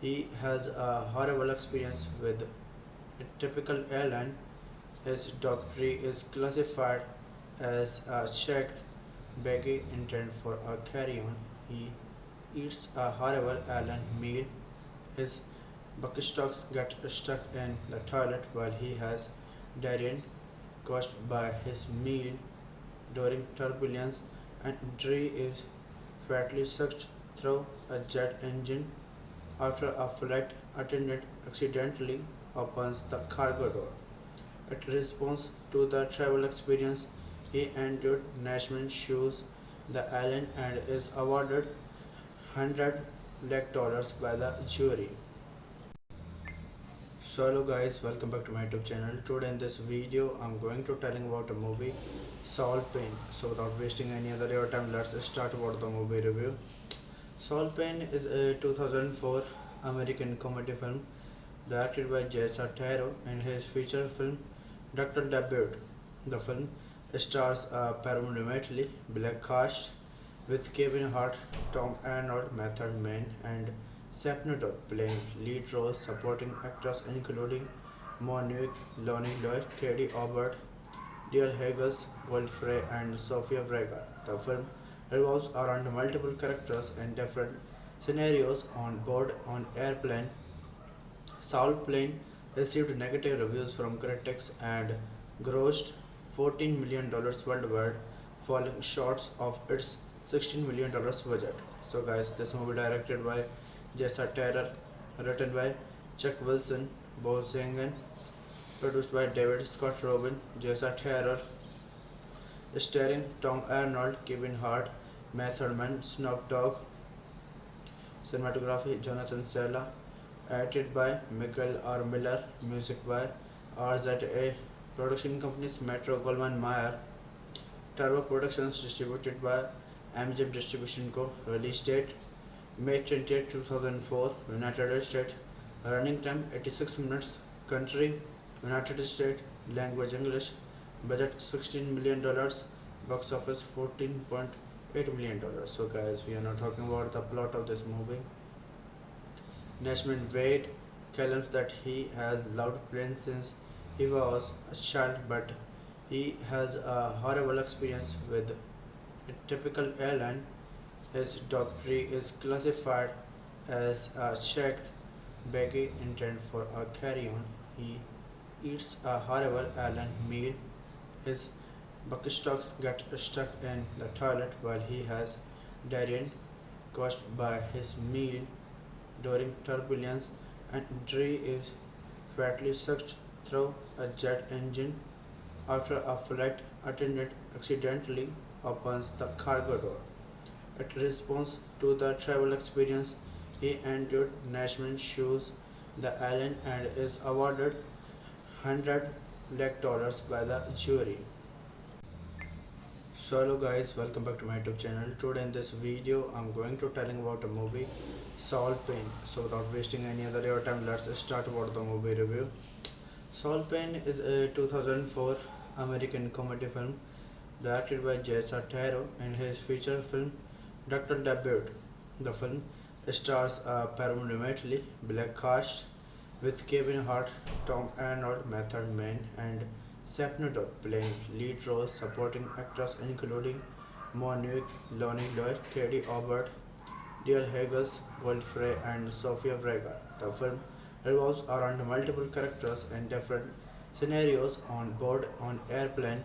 he has a horrible experience with a typical airline. His dog tree is classified as a checked baggy intent for a carry-on. He eats a horrible airline meal. His buckstocks get stuck in the toilet while he has diarrhea caused by his meal during turbulence, and Dre is fatally sucked through a jet engine after a flight attendant accidentally opens the cargo door. In response to the travel experience he endured, Nashman sues the airline and is awarded $100 lakh by the jury. So hello guys, welcome back to my YouTube channel. Today in this video I'm going to telling about a movie Saul Payne. So without wasting any other your time, let's start about the movie review. Saul Payne is a 2004 American comedy film directed by Jessa Taro and his feature film Dr. Debut. The film stars a predominantly black cast with Kevin Hart, Tom Arnold, Method Man, and Snoop Dogg playing lead roles. Supporting actors including Monique, Lonnie Lloyd, Katie Aubert, Dale Haggis, Godfrey, and Sofia Vergara. The film revolves around multiple characters and different scenarios on board an airplane. Saul Plane received negative reviews from critics and grossed $14 million worldwide, falling short of its $16 million budget. So guys, this movie directed by Jessa Terror, written by Chuck Wilson, Bo Zangen, produced by David Scott Robin, Jessa Terror, starring Tom Arnold, Kevin Hart, Method Man, Snoop Dogg, cinematography Jonathan Sella, edited by Michael R. Miller, music by RZA, production companies Metro Goldwyn Mayer, Turbo Productions, distributed by MGM Distribution Co. Release date May 20, 2004, United States. Running time 86 minutes. Country United States. Language English. Budget $16 million. Box office $14.8 million. So guys, we are now talking about the plot of this movie. Nashman Wade claims that he has loved Prince since he was a child, but he has a horrible experience with a typical airline. His doctrine is classified as a checked baggy intent for a carry-on. He eats a horrible airline meal. His buckstocks get stuck in the toilet while he has diarrhea caused by his meal during turbulence, and Dre is fatally sucked through a jet engine after a flight attendant accidentally opens the cargo door. In response to the travel experience he endured, Nashman sues the airline and is awarded $100 lakh by the jury. So hello guys, welcome back to my YouTube channel. Today in this video I'm going to telling about a movie Saul Payne. So without wasting any other your time, let's start about the movie review. Saul Payne is a 2004 American comedy film directed by Jessa Terror in his feature film Dr. Debut. The film stars a predominantly black cast with Kevin Hart, Tom Arnold, Method Man, and Snoop Dogg playing lead roles. Supporting actors including Monique, Lonnie Lloyd, Katie Aubert, Dear Haggis, Godfrey, and Sofia Vergara. The film revolves around multiple characters and different scenarios on board an airplane.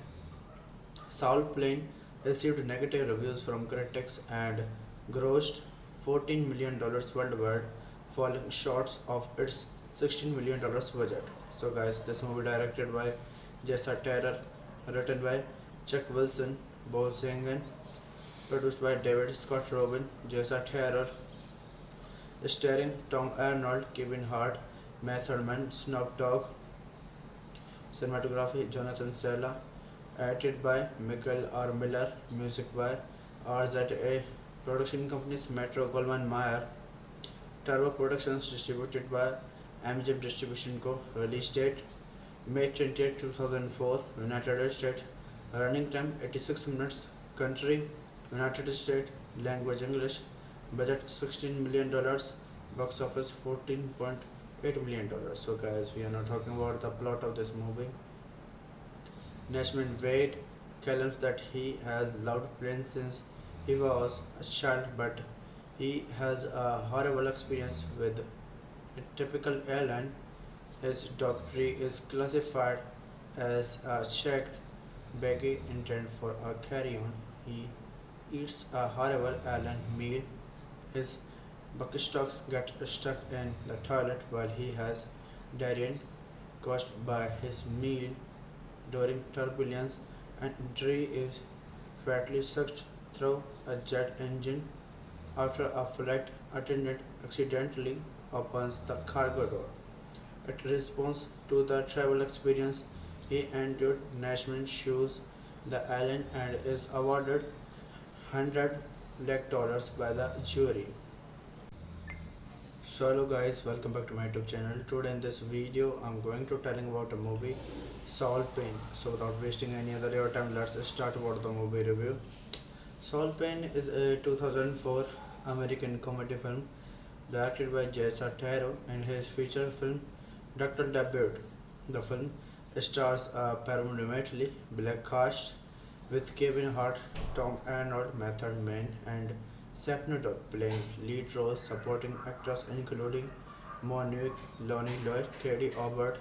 Saul Plane received negative reviews from critics and grossed $14 million worldwide, falling short of its $16 million budget. So guys, this movie directed by Jessa Terror, written by Chuck Wilson, Bo Zangen, produced by David Scott Robin, Jessa Terror, starring Tom Arnold, Kevin Hart, Method Man, Snoop Dogg, cinematography Jonathan Sella, edited by Michael R. Miller, music by RZA, production companies Metro Goldwyn Mayer, Turbo Productions, distributed by MGM Distribution Co. Release date May 20, 2004, United States. Running time 86 minutes. Country United States. Language English. Budget $16 million. Box office $14.8 million. So guys, we are now talking about the plot of this movie. Nashman Wade claims that he has loved Prince since he was a child, but he has a horrible experience with a typical airline. His doctrine is classified as a checked baggy intent for a carry-on. He eats a horrible airline meal. His buckstocks get stuck in the toilet while he has diarrhea caused by his meal during turbulence, and Dre is fatally sucked through a jet engine after a flight attendant accidentally opens the cargo door. In response to the travel experience he endured, Nashman sues the airline and is awarded $100 lakh by the jury. So hello guys, welcome back to my YouTube channel. Today in this video I'm going to telling about a movie Saul Payne. So without wasting any other your time, let's start about the movie review. Saul Payne is a 2004 American comedy film directed by Jessa Terror in his feature film Dr. Debut. The film stars a predominantly black cast with Kevin Hart, Tom Arnold, Method Man, and Snoop Dogg playing lead roles. Supporting actors including Monique, Lonnie Lloyd, Katie Aubert,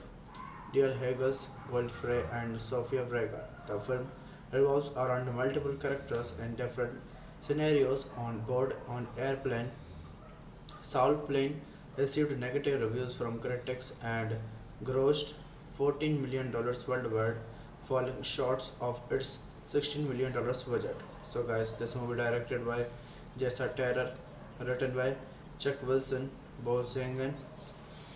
Dear Haggis, Godfrey, and Sofia Vergara. The film revolves around multiple characters and different scenarios on board on airplane. Soul Plane received negative reviews from critics and grossed $14 million worldwide, falling short of its $16 million budget. So, guys, this movie directed by Jessa Terror, written by Chuck Wilson, Bo Zangen,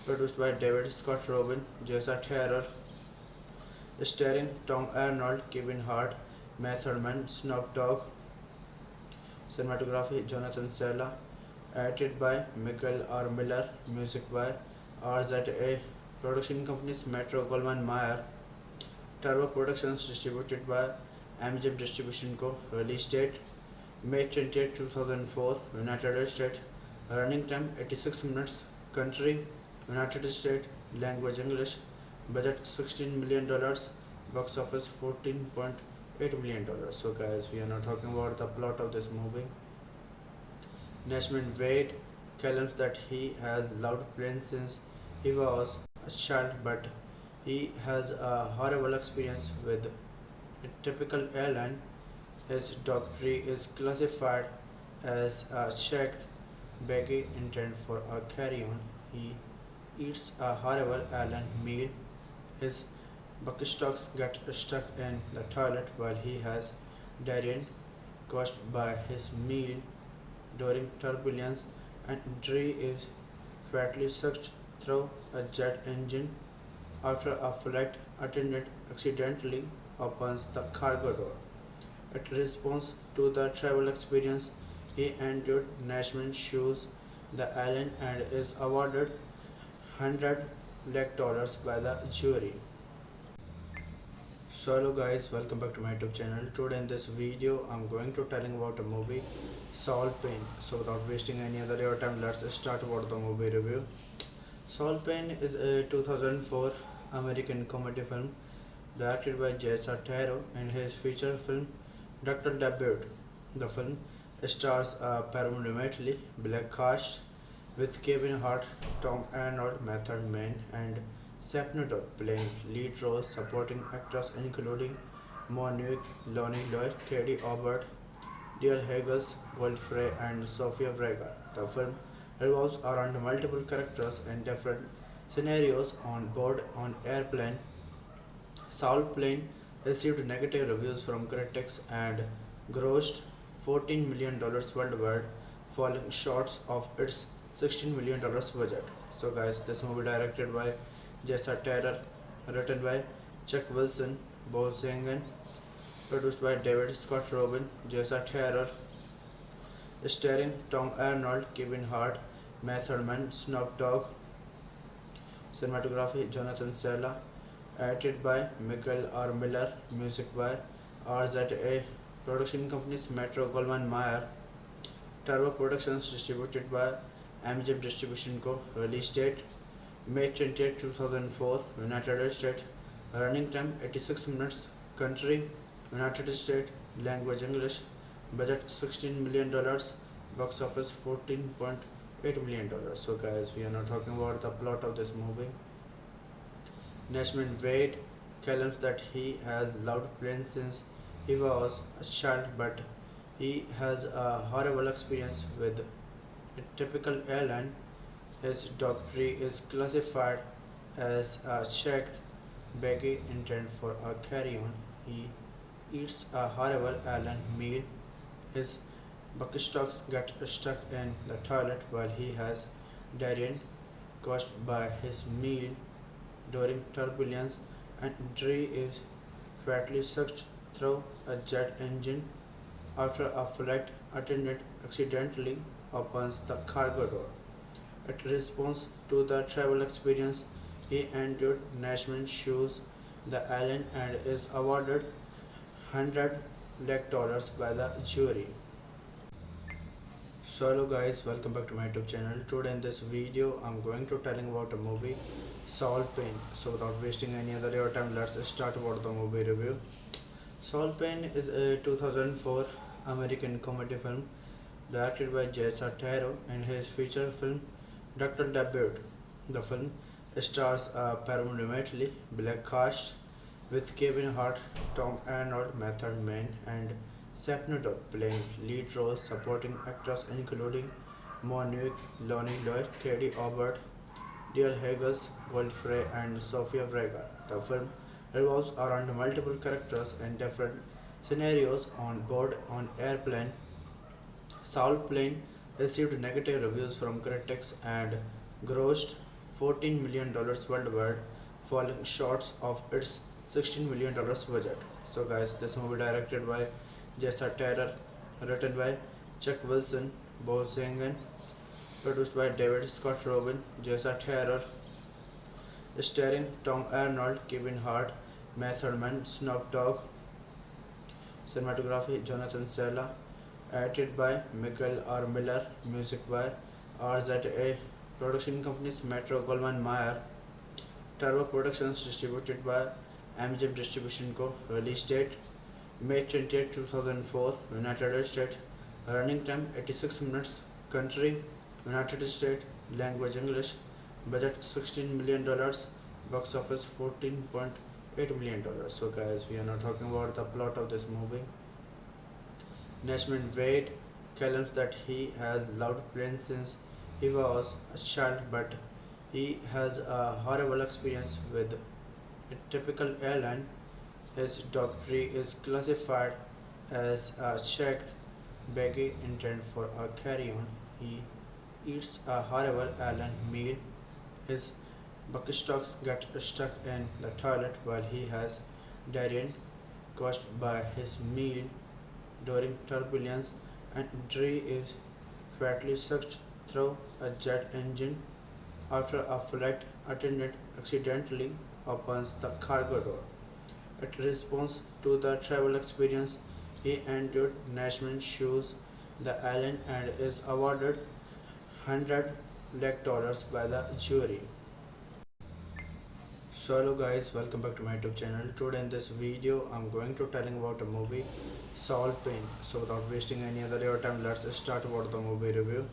produced by David Scott Robin, Jessa Terror, starring Tom Arnold, Kevin Hart, Method Man, Snoop Dogg, cinematography Jonathan Sella, edited by Michael R. Miller, music by RZA, production companies Metro Goldwyn Mayer, Turbo Productions, distributed by MGM Distribution Co. Release date May 20, 2004, United States. Running time 86 minutes. Country United States. Language English. Budget $16 million. Box office $14.8 million. So, guys, we are now talking about the plot of this movie. Nashman Wade claims that he has loved planes since he was a child, but he has a horrible experience with a typical airline. His dog tree is classified as a checked baggy intent for a carry-on. He eats a horrible airline meal. His buckstocks get stuck in the toilet while he has diarrhea caused by his meal during turbulence, and Dre is fatally sucked through a jet engine after a flight attendant accidentally opens the cargo door. In response to the travel experience he endured, Nashman sues the airline and is awarded $100 lakh by the jury. So hello guys, welcome back to my YouTube channel. Today in this video I'm going to telling about a movie Soul Pain. So without wasting any other your time, let's start about the movie review. Soul Pain is a 2004 American comedy film directed by Jessa Taro in his feature film Dr. Debut. The film stars a predominantly black cast with Kevin Hart, Tom Arnold, Method Man, and Seth Dog playing lead roles. Supporting actors including Monique, Lonnie Lloyd, Katie Aubert, Dale Haggis, Godfrey, and Sofia Vergara. The film revolves around multiple characters in different scenarios on board an airplane. Soul Plane received negative reviews from critics and grossed $14 million worldwide, falling short of its $16 million budget. So, guys, this movie directed by Jessa Terror, written by Chuck Wilson, Bo Zangen, produced by David Scott Robin, Jessa Terror, starring Tom Arnold, Kevin Hart, Method Man, Snoop Dogg, cinematography Jonathan Sella, edited by Michael R. Miller, music by RZA, production companies Metro Goldwyn Mayer, Turbo Productions, distributed by MGM Distribution Co. Release date May 20, 2004, United States. Running time 86 minutes. Country United States. Language English. Budget $16 million. Box office $14.8 million. So, guys, we are now talking about the plot of this movie. Nashman Wade claims that he has loved planes since he was a child, but he has a horrible experience with a typical airline. His dog tree is classified as a checked baggy intent for a carry-on. He eats a horrible airline meal. His buckstocks get stuck in the toilet while he has diarrhea caused by his meal during turbulence, and Dre is fatally sucked through a jet engine after a flight attendant accidentally opens the cargo door. In response to the travel experience he endured, Nashman sues the airline and is awarded $100 lakh by the jury. So hello guys, welcome back to my YouTube channel. Today in this video I'm going to telling about a movie Soul Pain. So without wasting any other your time, let's start about the movie review. Soul Pain is a 2004 American comedy film directed by Jessa Taro in his feature film Dr. Debut. The film stars a predominantly black cast with Kevin Hart, Tom Arnold, Method Man, and Sapnodor, playing lead roles, supporting actors including Monique, Lonnie Lloyd, Katie Aubert, Dear Hagels, Godfrey, and Sofia Vergara. The film revolves around multiple characters and different scenarios on board an airplane. Soul Plane received negative reviews from critics and grossed $14 million worldwide, falling short of its $16 million budget. So, guys, this movie directed by Jessa Terror, written by Chuck Wilson, Bo Zangen, produced by David Scott Robin, Jessa Terror, starring Tom Arnold, Kevin Hart, Method Man, Snoop Dogg, cinematography Jonathan Sella, edited by Michael R. Miller, music by RZA, production companies Metro Goldwyn Mayer, Turbo Productions, distributed by MGM Distribution Co. Release date May 20, 2004, United States. Running time 86 minutes. Country United States. Language English. Budget $16 million. Box office $14.8 million. So, guys, we are now talking about the plot of this movie. Nashman Wade claims that he has loved planes since he was a child, but he has a horrible experience with a typical airline. His dog tree is classified as a checked baggy intended for a carry-on. He eats a horrible airline meal. His buckstocks get stuck in the toilet while he has diarrhea caused by his meal during turbulence, and tree is fatally sucked through a jet engine after a flight attendant accidentally opens the cargo door. In response to the travel experience he endured, Nashman sues the airline and is awarded $100 lakh by the jury. So hello guys, welcome back to my YouTube channel. Today in this video I'm going to telling about a movie Soul Pain. So without wasting any other your time, let's start about the movie review.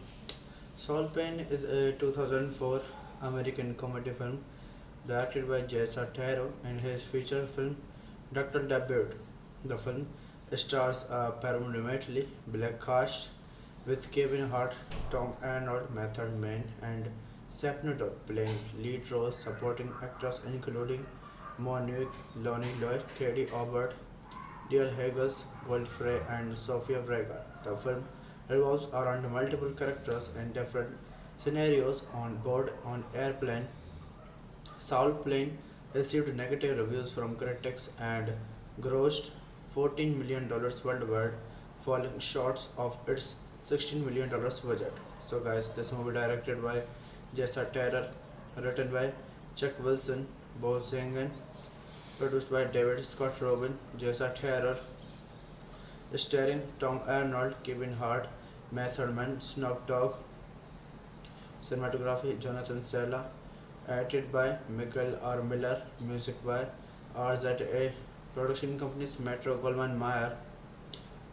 Soul Pain is a 2004 American comedy film directed by Jessa Terror in his feature film Dr. Debut. The film stars a predominantly black cast with Kevin Hart, Tom Arnold, Method Man, and Sapnodor playing lead roles, supporting actors including Monique, Lonnie Lloyd, Katie Aubert, Dear Hagels, Godfrey, and Sofia Vergara. The film revolves around multiple characters and different scenarios on board an airplane. Soul Plane received negative reviews from critics and grossed $14 million worldwide, falling short of its $16 million budget. So, guys, this movie directed by Jessa Terror, written by Chuck Wilson, Bo Zangen, produced by David Scott Robin, Jessa Terror, starring Tom Arnold, Kevin Hart, Method Man, Snoop Dogg, cinematography Jonathan Sella, edited by Michael R. Miller, music by RZA, production companies Metro Goldwyn Mayer,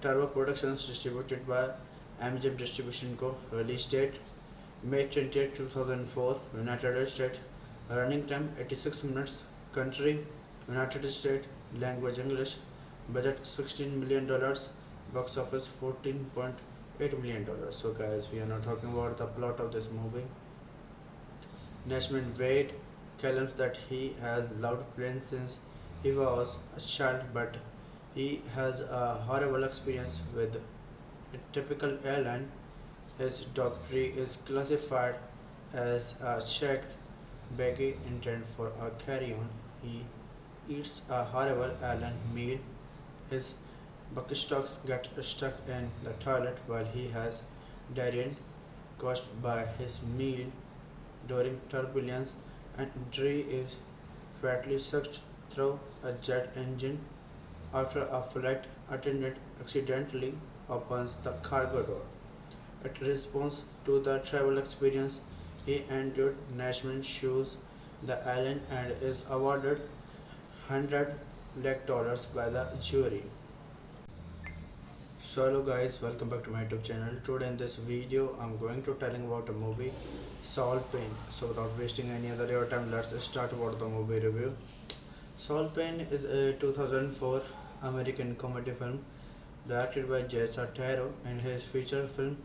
Turbo Productions, distributed by MGM Distribution Co. Release date May 20, 2004, United States. Running time 86 minutes. Country United States. Language English. Budget $16 million. Box office $14.8 million. So, guys, we are now talking about the plot of this movie. Nashman Wade claims that he has loved planes since he was a child, but he has a horrible experience with a typical airline. His dog tree is classified as a checked baggy intended for a carry-on. He eats a horrible airline meal. His buckstocks get stuck in the toilet while he has diarrhea caused by his meal during turbulence, and tree is fatally sucked through a jet engine after a flight attendant accidentally opens the cargo door. In response to the travel experience he endured, Nashman sues the airline and is awarded $100 lakh by the jury. So hello guys, welcome back to my YouTube channel. Today in this video I'm going to telling about a movie Soul Pain. So without wasting any other your time, let's start about the movie review. Soul Pain is a 2004 American comedy film directed by J.S.R. Taro in his feature film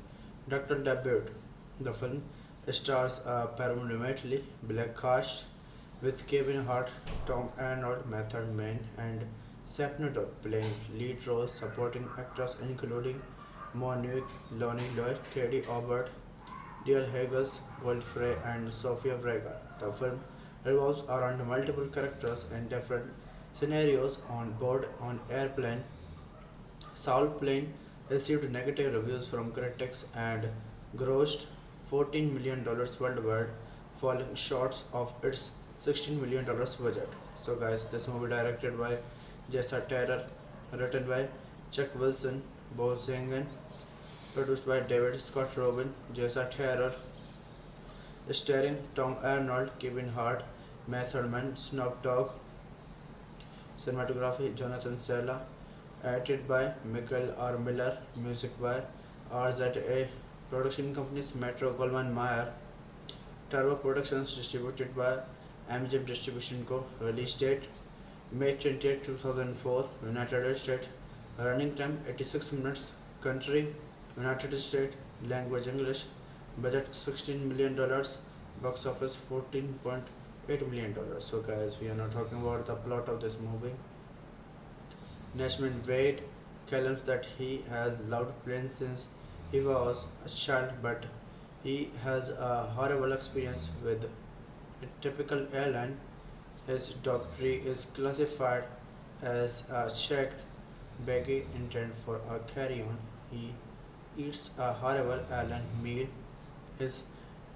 Dr. Debut. The film stars a predominantly black cast with Kevin Hart, Tom Arnold, Method Man, and Sapnodot playing lead roles. Supporting actors including Monique, Lonnie Lloyd, Katie Aubert, Dale Haggis, Godfrey, and Sofia Vergara. The film revolves around multiple characters and different scenarios on board an airplane. Soul Plane received negative reviews from critics and grossed $14 million worldwide, falling short of its $16 million budget. So, guys, this movie directed by Jessa Taylor, written by Chuck Wilson, Bo Zangen, produced by David Scott Robin, Jessa Taylor, starring Tom Arnold, Kevin Hart, Method Man, Snoop Dogg, cinematography Jonathan Sella, edited by Michael R. Miller, music by RZA, production companies Metro Goldwyn Mayer, Turbo Productions, distributed by MGM Distribution Co. Release date May 28, 2004, United States. Running time 86 minutes. Country United States. Language English. Budget $16 million. Box office $14.8 million. So, guys, we are now talking about the plot of this movie. Nashman Wade claims that he has loved planes since he was a child, but he has a horrible experience with a typical airline. His dog tree is classified as a checked baggy intent for a carry-on. He eats a horrible airline meal. His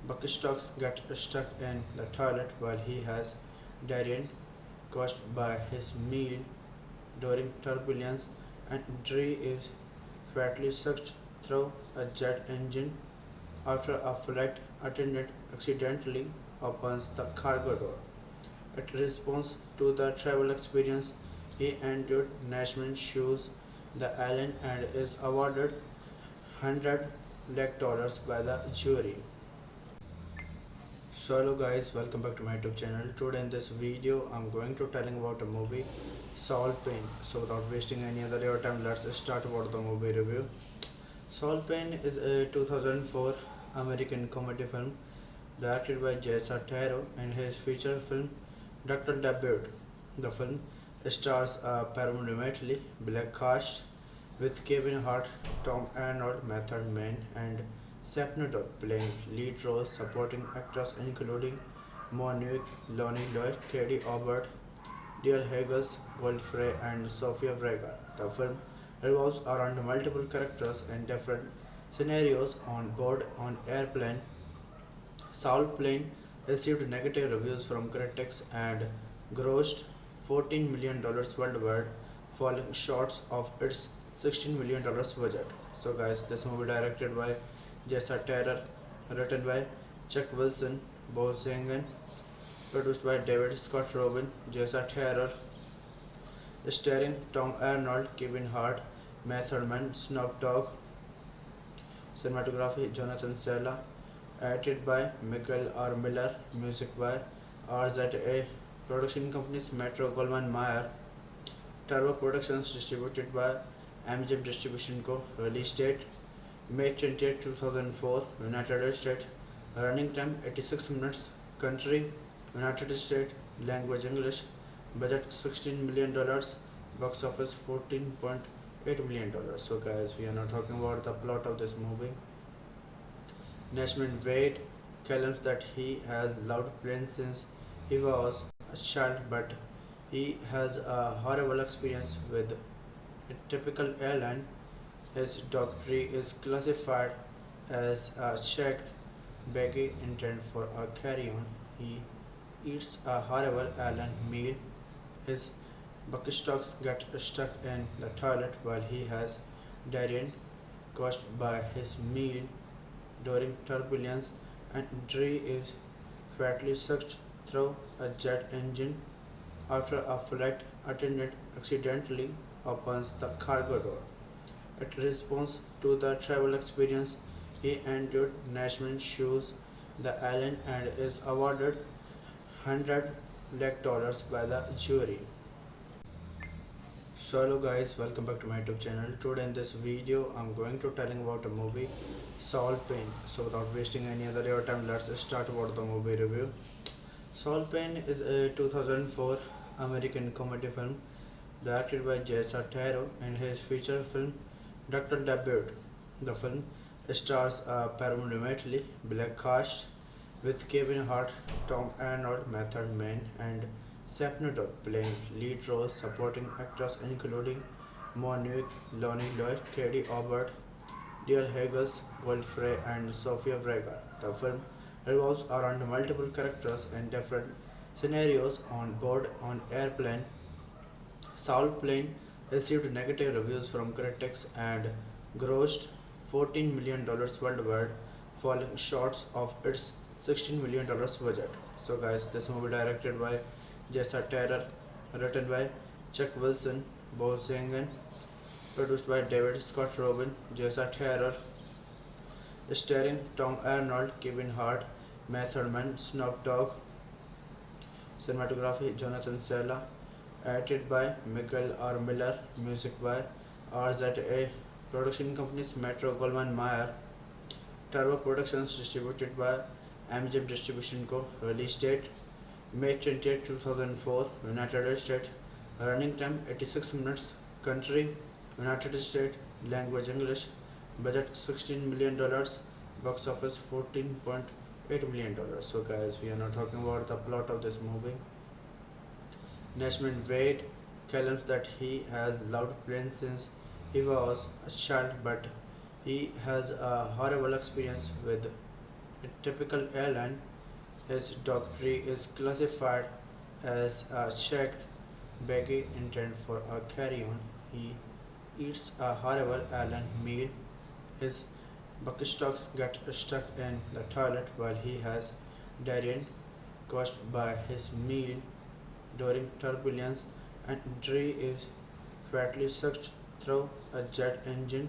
buckstocks get stuck in the toilet while he has diarrhea caused by his meal during turbulence, and Dre is fatally sucked through a jet engine after a flight attendant accidentally opens the cargo door. In response to the travel experience he endured, Nashman sues the airline and is awarded $100 lakh by the jury. So hello guys, welcome back to my YouTube channel. Today in this video I'm going to telling about a movie Soul Pain. So without wasting any other your time, let's start about the movie review. Soul Pain is a 2004 American comedy film directed by J.S.R. Taro in his feature film Dr. Debut. The film stars a predominantly black cast with Kevin Hart, Tom Arnold, Method Man, and Sapnodot playing lead roles. Supporting actors including Monique, Lonnie Lloyd, Katie Aubert, Dale Haggis, Godfrey, and Sofia Vergara. The film revolves around multiple characters and different scenarios on board an airplane. Soul Plane received negative reviews from critics and grossed $14 million worldwide, falling short of its $16 million budget. So, guys, this movie directed by Jessa Taylor, written by Chuck Wilson, Bo Zangen, produced by David Scott Robin, Jessa Taylor, starring Tom Arnold, Kevin Hart, Method Man, Snoop Dogg, cinematography Jonathan Sella, edited by Michael R. Miller, music by RZA, production companies Metro Goldwyn Mayer, Turbo Productions, distributed by MGM Distribution Co. Release date May 28, 2004, United States. Running time 86 minutes. Country United States. Language English. Budget $16 million. Box office $14.8 million. So, guys, we are now talking about the plot of this movie. Nashman Wade claims that he has loved planes since he was a child, but he has a horrible experience with a typical airline. His dog tree is classified as a checked baggy intent for a carry-on. He eats a horrible airline meal. His buckstocks get stuck in the toilet while he has diarrhea caused by his meal during turbulence, and Dre is fatally sucked through a jet engine after a flight attendant accidentally opens the cargo door. In response to the travel experience he endured, Nashman sues the airline and is awarded $100 lakh by the jury. So hello guys, welcome back to my YouTube channel. Today in this video I'm going to telling about a movie Saul Payne. So without wasting any other your time, let's start about the movie review. Saul Payne is a 2004 American comedy film directed by J.S.R. Taro in his feature film Dr. Debut. The film stars a predominantly black cast with Kevin Hart, Tom Arnold, Method Man, and Sapnodor playing lead roles. Supporting actors including Monique, Lonnie Lloyd, Katie Aubert, Dear Haggis, Godfrey, and Sofia Vergara. The film revolves around multiple characters and different scenarios on board an airplane. Saul Plane received negative reviews from critics and grossed $14 million worldwide, falling short of its $16 million budget. So, guys, this movie directed by Jessa Terror, written by Chuck Wilson, Bo Zangen, produced by David Scott Robin, Jessa Terror, starring Tom Arnold, Kevin Hart, Method Man, Snoop Dogg, cinematography Jonathan Sella, edited by Michael R. Miller, music by RZA, production companies Metro Goldwyn Mayer, Turbo Productions, distributed by MGM Distribution Co. Release date May 20, 2004, United States. Running time 86 minutes. Country United States. Language English. Budget $16 million. Box office $14.8 million. So guys, we are now talking about the plot of this movie. Nashman Wade claims that he has loved planes since he was a child, but he has a horrible experience with a typical airline. His dog tree is classified as a checked baggy intent for a carry-on. He eats a horrible airline meal. His bucket stocks get stuck in the toilet while he has diarrhea caused by his meal during turbulence, and tree is fatally sucked through a jet engine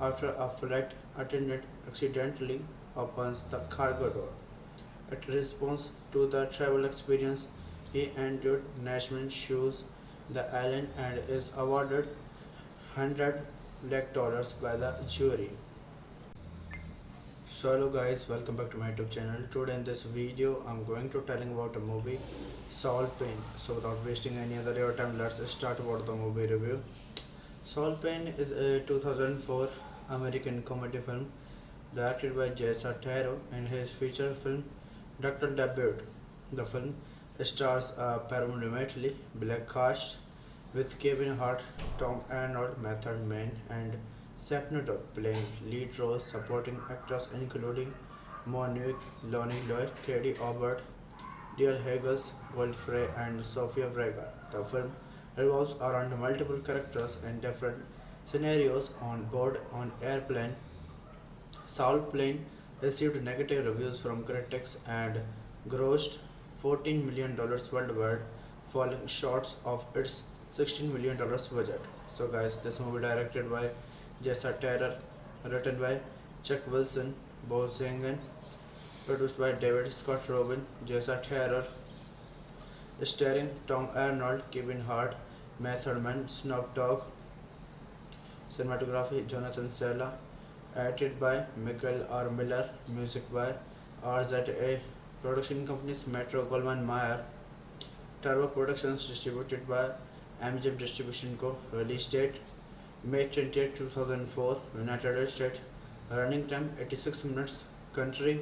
after a flight attendant accidentally opens the cargo door. In response to the travel experience he endured, Nashman sues the airline and is awarded $100 lakh by the jury. So hello guys, welcome back to my YouTube channel. Today in this video I'm going to telling about a movie Saul Payne. So without wasting any other your time, let's start about the movie review. Saul Payne is a 2004 American comedy film directed by J.S.R. Taro in his feature film Dr. Debut. The film stars a predominantly black cast with Kevin Hart, Tom Arnold, Method Man, and Sapnodor playing lead roles. Supporting actors including Monique, Lonnie Lloyd, Katie Aubert, Dear Haggis, Godfrey, and Sofia Vergara. The film revolves around multiple characters and different scenarios on board an airplane. Saul Plane received negative reviews from critics and grossed $14 million worldwide, falling short of its $16 million budget. So guys, this movie directed by Jessa Terror, written by Chuck Wilson, Bo Zangen, produced by David Scott Robin, Jessa Terror, starring Tom Arnold, Kevin Hart, Method Man, Snoop Dogg, cinematography Jonathan Sella, edited by Michael R. Miller, music by RZA, production companies Metro Goldwyn Mayer, Turbo Productions, distributed by MGM Distribution Co. Release date May 20, 2004, United States. Running time 86 minutes. Country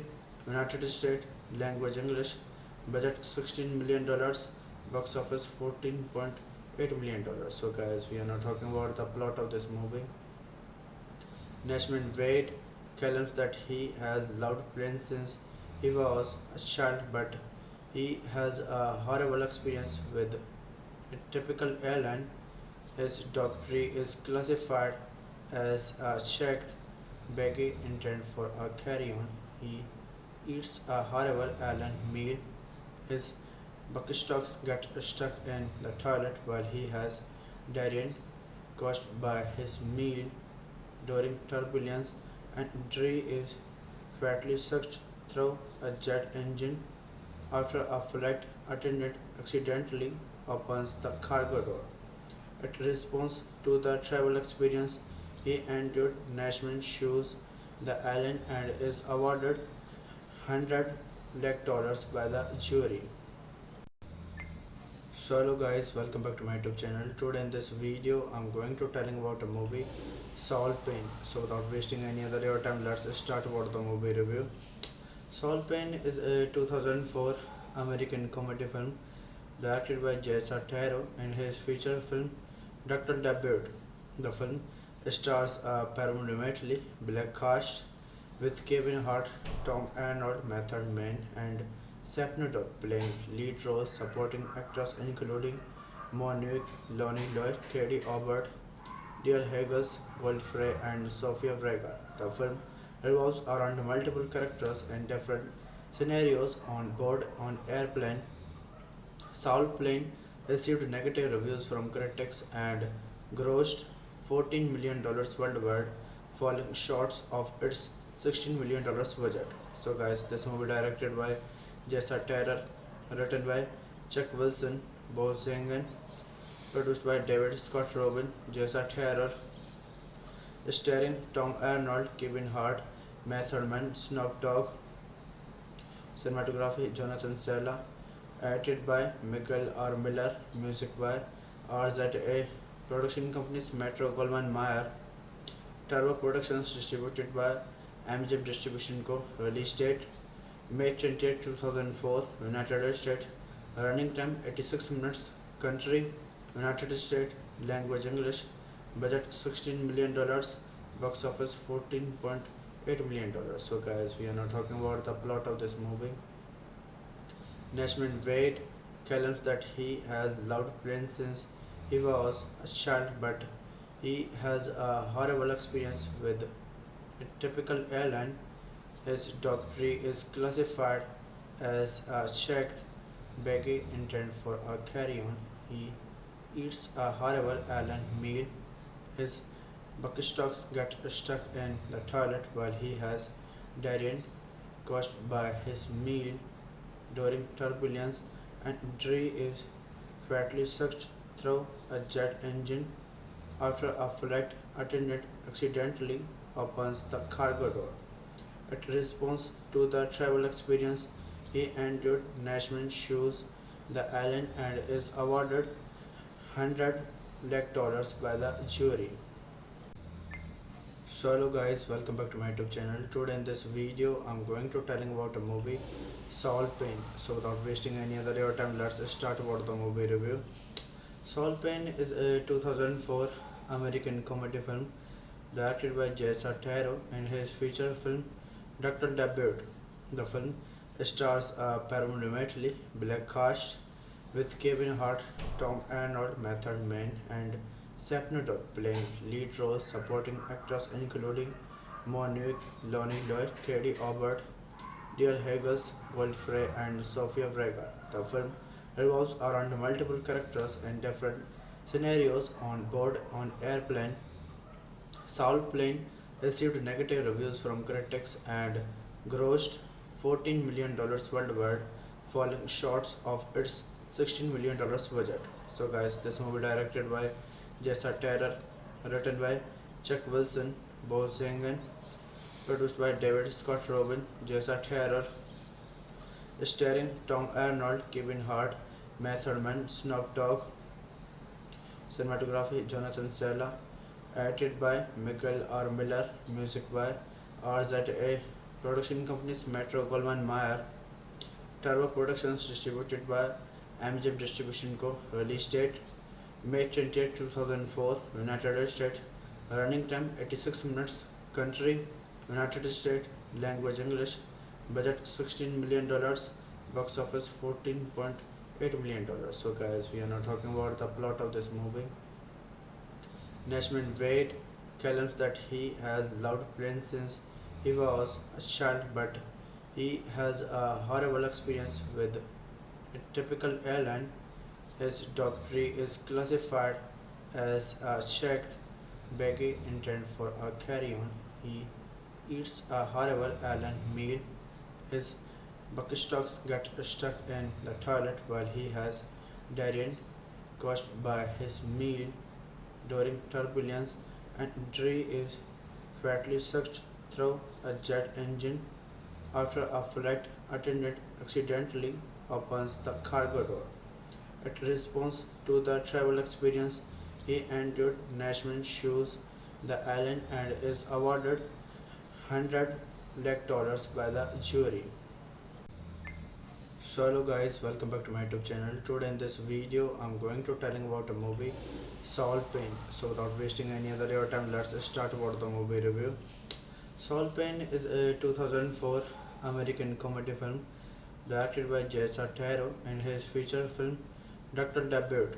United States. Language English. Budget $16 million. Box office $14.8 million. So guys, we are now talking about the plot of this movie. Nashman Wade claims that he has loved planes since he was a child, but he has a horrible experience with a typical airline. His dog tree is classified as a checked baggy intent for a carry-on. He eats a horrible airline meal. His bucket stocks get stuck in the toilet while he has diarrhea caused by his meal during turbulence, and tree is fatally sucked through a jet engine after a flight attendant accidentally opens the cargo door. In response to the travel experience, he entered Nashville, chooses the island, and is awarded $100 lakh by the jury. So hello guys, welcome back to my YouTube channel. Today in this video, I'm going to telling about a movie, Soul Pain. So without wasting any other your time, let's start about the movie review. Soul Pain is a 2004 American comedy film directed by Jessa Taro in his feature film Dr. Debut. The film stars a predominantly black cast with Kevin Hart, Tom Arnold, Method Man, and Sapnodor playing lead roles, supporting actors including Monique, Lonnie Lloyd, Katie Aubert, Dale Haggis, Godfrey, and Sofia Vergara. The film revolves around multiple characters and different scenarios on board an airplane. Soul Plane received negative reviews from critics and grossed $14 million worldwide, falling short of its $16 million budget. So, guys, this movie directed by Jessa Terror, written by Chuck Wilson, Bo Zangen, produced by David Scott Robin, Jessa Terror, starring Tom Arnold, Kevin Hart, Method Man, Snoop Dogg, cinematography Jonathan Sella, edited by Michael R. Miller, music by RZA, production companies Metro Goldwyn Mayer, Turbo Productions, distributed by MGM Distribution Co. Release date May 28, 2004, United States. Running time 86 minutes. Country United States. Language English. Budget $16 million. Box office $14.8 million. So guys, we are now talking about the plot of this movie. Nashman Wade claims that he has loved planes since he was a child, but he has a horrible experience with a typical airline. His dog tree is classified as a checked baggy intended for a carry-on. He eats a horrible airline meal. His buckstocks get stuck in the toilet while he has diarrhea caused by his meal during turbulence, and injury is fatally sucked through a jet engine after a flight attendant accidentally opens the cargo door. In response to the travel experience, he entered Nashville, chooses the island, and is awarded $100 lakh by the jury. So hello guys, welcome back to my YouTube channel. Today in this video, I'm going to telling about a movie, Soul Pain. So without wasting any other your time, let's start about the movie review. Soul Pain is a 2004 American comedy film directed by Jessa Taro in his feature film Dr. Debut. The film stars a predominantly black cast with Kevin Hart, Tom Arnold, Method Man, and Sapnodor playing lead roles, supporting actors including Monique, Lonnie Lloyd, Katie Aubert, Dale Haggis, Godfrey, and Sofia Vergara. The film revolves around multiple characters and different scenarios on board an airplane. Soul Plane received negative reviews from critics and grossed $14 million worldwide, falling short of its $16 million budget. So, guys, this movie directed by Jessa Terror, written by Chuck Wilson, Bo Zangen, produced by David Scott Robin, Jessa Terror, starring Tom Arnold, Kevin Hart, Method Man, Snoop Dogg, cinematography Jonathan Sella, edited by Michael R. Miller, music by RZA, production companies Metro Goldwyn Mayer, Turbo Productions, distributed by MGM Distribution Co. Release date May 28, 2004, United States. Running time 86 minutes. Country United States. Language English. Budget $16 million. Box office $14.8 million. So guys, we are now talking about the plot of this movie. Nashman Wade claims that he has loved planes since he was a child, but he has a horrible experience with a typical airline. His dog tree is classified as a checked baggy intended for a carry-on. He eats a horrible airline meal. His buckstocks get stuck in the toilet while he has diarrhea caused by his meal during turbulence, and Dre is fatally sucked through a jet engine after a flight attendant accidentally opens the cargo door. In response to the travel experience, he entered Nashman shoes the alien and is awarded $100 by the jury. So hello guys, welcome back to my YouTube channel. Today in this video, I'm going to telling about a movie, Soul Pain. So without wasting any other your time, let's start about the movie review. Soul Pain is a 2004 American comedy film directed by Jessa Taro and his feature film Dr. Debut.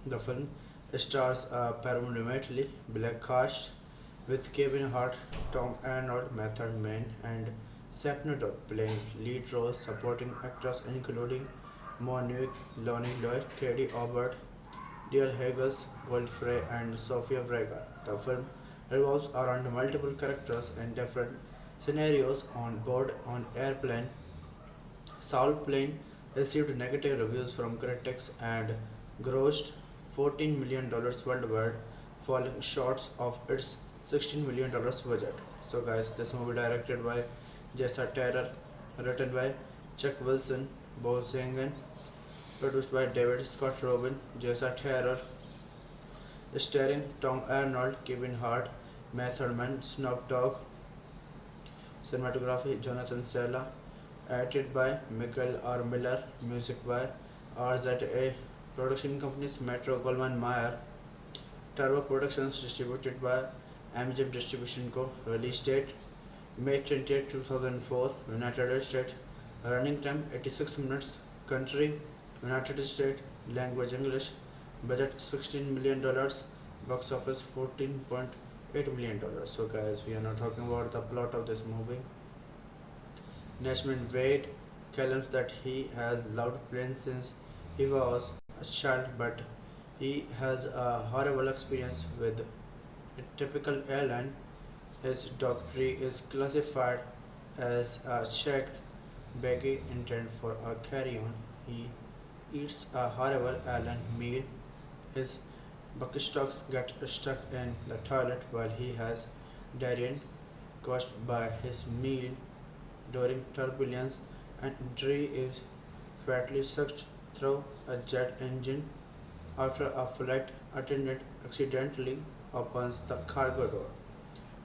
The film stars a predominantly black cast with Kevin Hart, Tom Arnold, Method Man, and Sapnodor playing lead roles. Supporting actors including Monique, Lonnie Lloyd, Katie Aubert, Dear Hagels, Godfrey, and Sofia Vergara. The film revolves around multiple characters and different scenarios on board an airplane. Soul Plane received negative reviews from critics and grossed $14 million worldwide, falling short of its $16 million budget. So, guys, this movie directed by Jessa Terror, written by Chuck Wilson, Bo Zangen, produced by David Scott Robin, Jessa Terror, starring Tom Arnold, Kevin Hart, Method Man, Snoop Dogg, cinematography Jonathan Sella, edited by Michael R. Miller, music by RZA, production companies Metro Goldwyn Mayer, Turbo Productions, distributed by MGM Distribution Co. Release date May 20, 2004, United States. Running time 86 minutes. Country United States. Language English. Budget $16 million. Box office $14.8 million. So guys, we are now talking about the plot of this movie. Nashman Wade claims that he has loved planes since he was a child, but he has a horrible experience with a typical airline. His dog tree is classified as a checked baggy intended for a carry-on. He eats a horrible airline meal. His buckstocks get stuck in the toilet while he has diarrhea caused by his meal during turbulence, and Dre is fatally sucked through a jet engine after a flight attendant accidentally opens the cargo door.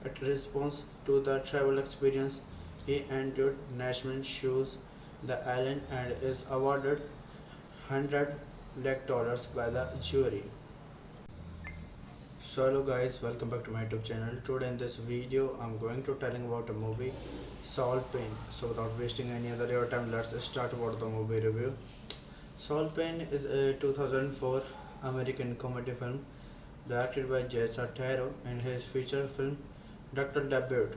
In response to the travel experience, he entered Nashman shoes the alien and is awarded $100 by the jury. So hello guys, welcome back to my YouTube channel. Today in this video, I'm going to telling about a movie, Soul Pain. So without wasting any other your time, let's start about the movie review. Soul Pain is a 2004 American comedy film directed by Jessa Taro and his feature film Dr. Debut.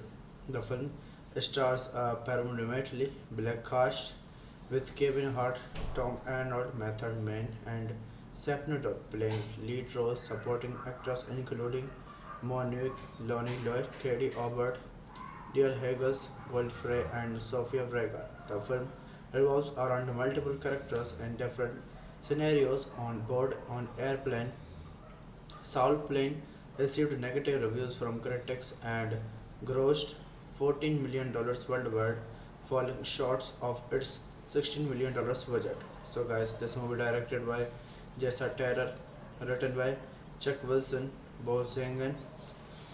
The film stars a predominantly black cast with Kevin Hart, Tom Arnold, Method Man, and Sapnodor playing lead roles. Supporting actors including Monique, Lonnie Lloyd, Katie Aubert, Dear Hagels, Godfrey, and Sofia Vergara. The film revolves around multiple characters and different scenarios on board an airplane. Soul Plane received negative reviews from critics and grossed $14 million worldwide, falling short of its $16 million budget. So guys, this movie directed by Jessa Terror, written by Chuck Wilson, Bo Zangen,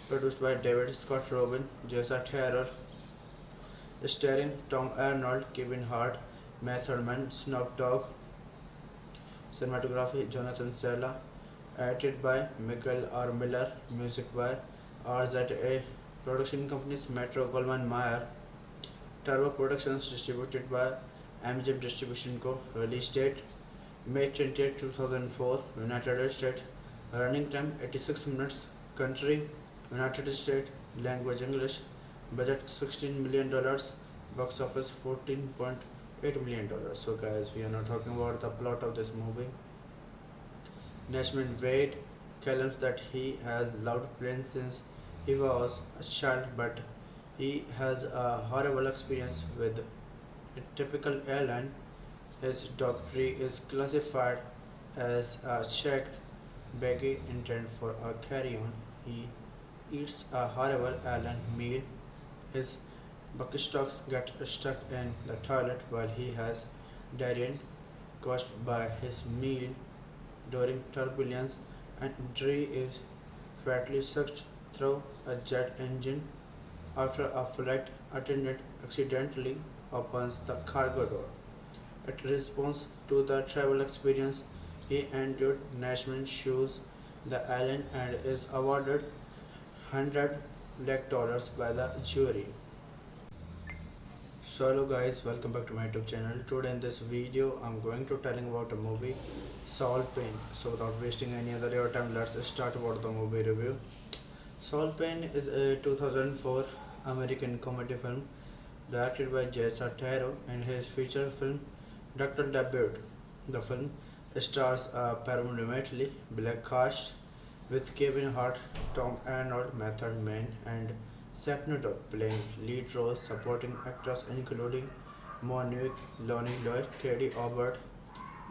produced by David Scott Robin, Jessa Terror, starring Tom Arnold, Kevin Hart, Method Man, Snoop Dogg, cinematography Jonathan Sella, edited by Michael R. Miller, music by RZA, production companies Metro Goldwyn Mayer, Turbo Productions, distributed by MGM Distribution Co. Release date May 20, 2004, United States. Running time 86 minutes. Country United States. Language English. Budget $16 million. Box office $14.8 million. So guys, we are now talking about the plot of this movie. Nashman Wade claims that he has loved planes since he was a child, but he has a horrible experience with a typical airline. His dog tree is classified as a checked Becky intended for a carry-on. He eats a horrible alien meal. His buckstocks get stuck in the toilet while he has diarrhea caused by his meal during turbulence, and Dre is fatally sucked through a jet engine after a flight attendant accidentally opens the cargo door. In response to the travel experience, he endured Nashman shoes the alien and is awarded $100 lakh by the jury. So hello guys, welcome back to my YouTube channel. Today in this video I'm going to telling about a movie Soul Pain. So without wasting any other your time, let's start about the movie review. Soul Pain is a 2004 American comedy film directed by Jessa Taro in his feature film Dr. Debut. The film stars a predominantly black cast with Kevin Hart, Tom Arnold, Method Man, and Sapnado playing lead roles, supporting actors including Monique, Lonnie Lloyd, Katie Aubert,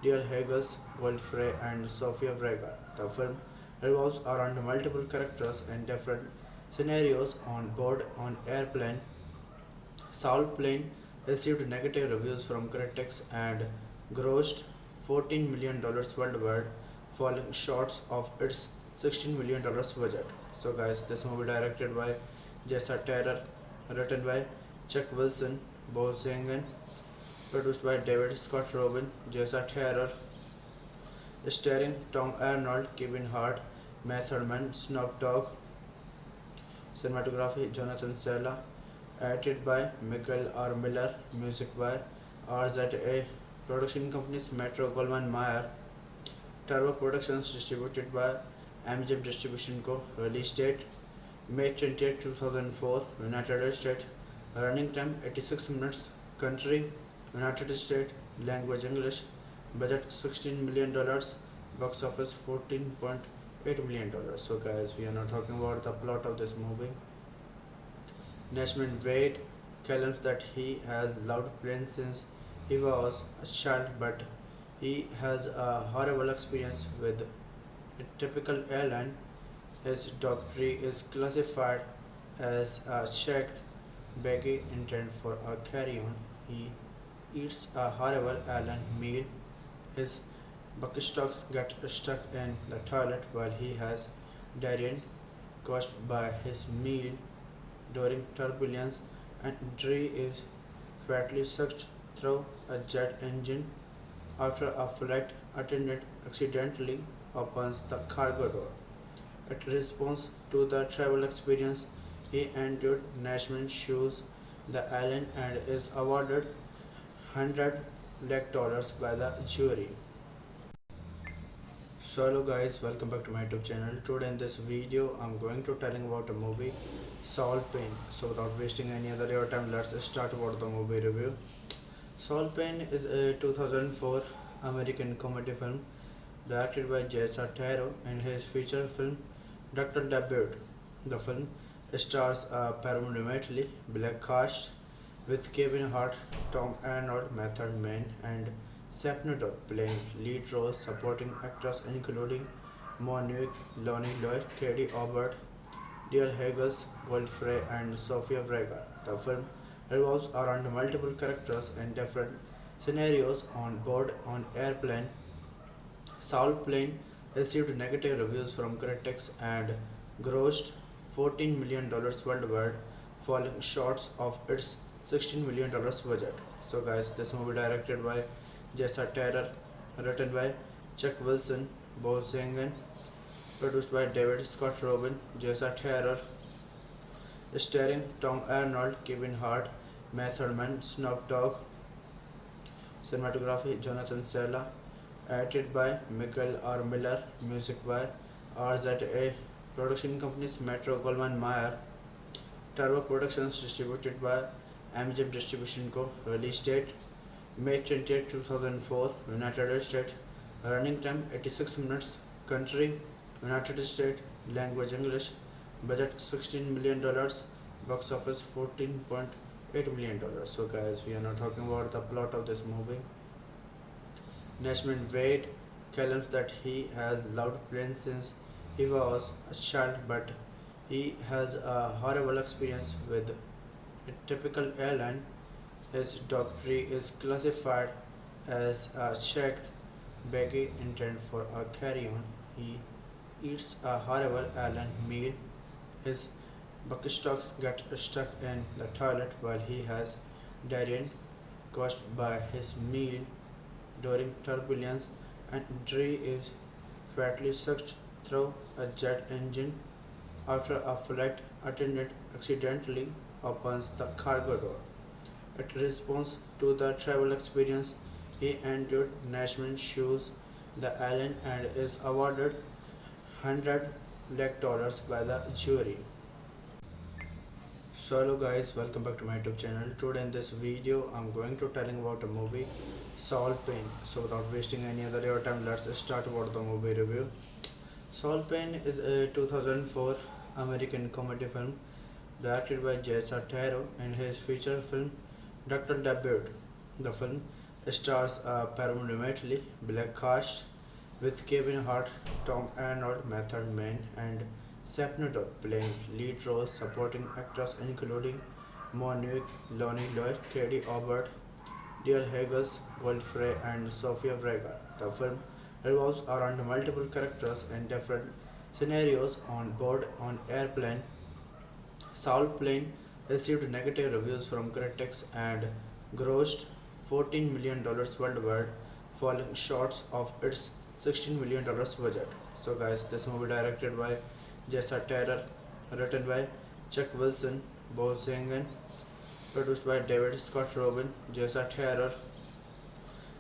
Dale Haggis, Godfrey, and Sofia Vergara. The film revolves around multiple characters and different scenarios on board an airplane. Soul Plane received negative reviews from critics and grossed $14 million worldwide, falling short of its $16 million budget. So, guys, this movie directed by Jessa Terror, written by Chuck Wilson, Bo Zangen, produced by David Scott Robin, Jessa Terror, starring Tom Arnold, Kevin Hart, Method Man, Snoop Dogg, cinematography Jonathan Sella, edited by Michael R. Miller, music by RZA, production companies Metro Goldwyn Mayer, Turbo Productions, distributed by MGM Distribution Co. Release date May 20, 2004, United States. Running time 86 minutes. Country United States. Language English. Budget $16 million. Box office $14.8 million. So guys, we are now talking about the plot of this movie. Nashman Wade claims that he has loved planes since he was a child, but he has a horrible experience with a typical airline. His doctrine is classified as a checked baggy intended for a carry-on. He eats a horrible alien meal. His buckstocks get stuck in the toilet while he has diarrhea caused by his meal during turbulence, and Dre is fatally sucked through a jet engine after a flight attendant accidentally opens the cargo door. In response to the travel experience, he endured Nashman shoes the alien and is awarded $100 lakh by the jury. So hello guys, welcome back to my YouTube channel. Today in this video I'm going to telling about a movie Soul Pain. So without wasting any other your time, let's start about the movie review. Soul Pain is a 2004 American comedy film directed by Jessa Taro in his feature film Dr. Debut. The film stars a predominantly black cast with Kevin Hart, Tom Arnold, Method Man, and Sapnado playing lead roles, supporting actors including Monique, Lonnie Lloyd, Katie Aubert, Dale Haggis, Godfrey, and Sofia Vergara. The film revolves around multiple characters and different scenarios on board an airplane. Soul Plane received negative reviews from critics and grossed $14 million worldwide, falling short of its $16 million budget. So guys, this movie directed by Jessa Terror, written by Chuck Wilson, Bo Zangen, produced by David Scott Robin, Jessa Terror, starring Tom Arnold, Kevin Hart, Method Man, Snoop Dogg, cinematography Jonathan Sella, edited by Michael R. Miller, music by RZA, production companies Metro Goldwyn Mayer, Turbo Productions, distributed by MGM Distribution Co. Release date May 20, 2004, United States. Running time 86 minutes. Country United States. Language English. Budget $16 million. Box office $14.8 million. So guys, we are now talking about the plot of this movie. Nashman Wade claims that he has loved planes since he was a child, but he has a horrible experience with a typical airline. His doctrine is classified as a checked baggy intent for a carry-on. He eats a horrible airline meal. His buckstocks get stuck in the toilet while he has diarrhea caused by his meal during turbulence, and Dre is fatally sucked through a jet engine after a flight attendant accidentally opens the cargo door. In response to the travel experience, he endured Nashman shoes the island and is awarded $100 lakh by the jury. So hello guys, welcome back to my YouTube channel. Today in this video I'm going to telling about a movie Saul Payne. So without wasting any other your time, let's start about the movie review. Saul Payne is a 2004 American comedy film directed by Jessa Taro in his feature film Dr. Debut. The film stars a predominantly black cast with Kevin Hart, Tom Arnold, Method Man, and Sapnato playing lead roles. Supporting actors including Monique, Lonnie Lloyd, Katie Aubert, Dear Haggis, Godfrey, and Sofia Vergara. The film revolves around multiple characters and different scenarios on board an airplane. Saul Plane received negative reviews from critics and grossed $14 million worldwide, falling short of its $16 million budget. So, guys, this movie directed by Jessa Terror, written by Chuck Wilson, Bo Zangen, produced by David Scott Robin, Jessa Terror,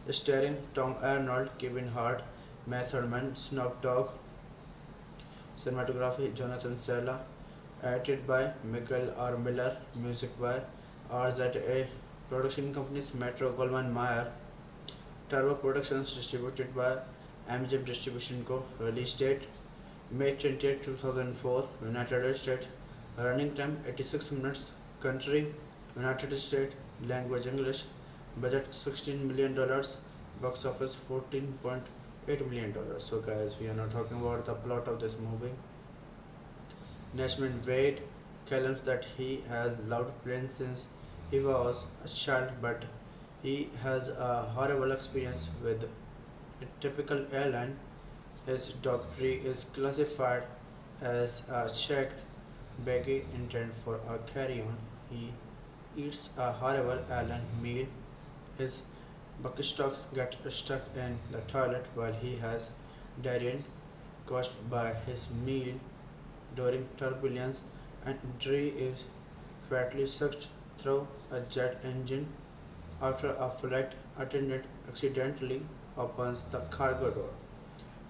starring Tom Arnold, Kevin Hart, Method Man, Snoop Dogg, cinematography Jonathan Sella, edited by Michael R. Miller, music by RZA, production companies Metro Goldwyn Mayer, Turbo Productions, distributed by MGM Distribution Co. Release date May 20, 2004, United States. Running time 86 minutes. Country United States. Language English. Budget $16 million. Box office $14.8 million. So guys, we are now talking about the plot of this movie. Nashman Wade claims that he has loved planes since he was a child, but he has a horrible experience with a typical airline. His doctrine is classified as a checked baggy intent for a carry-on. He eats a horrible airline meal. His buckstocks get stuck in the toilet while he has diarrhea caused by his meal during turbulence, and Dre is fatally sucked through a jet engine after a flight attendant accidentally opens the cargo door.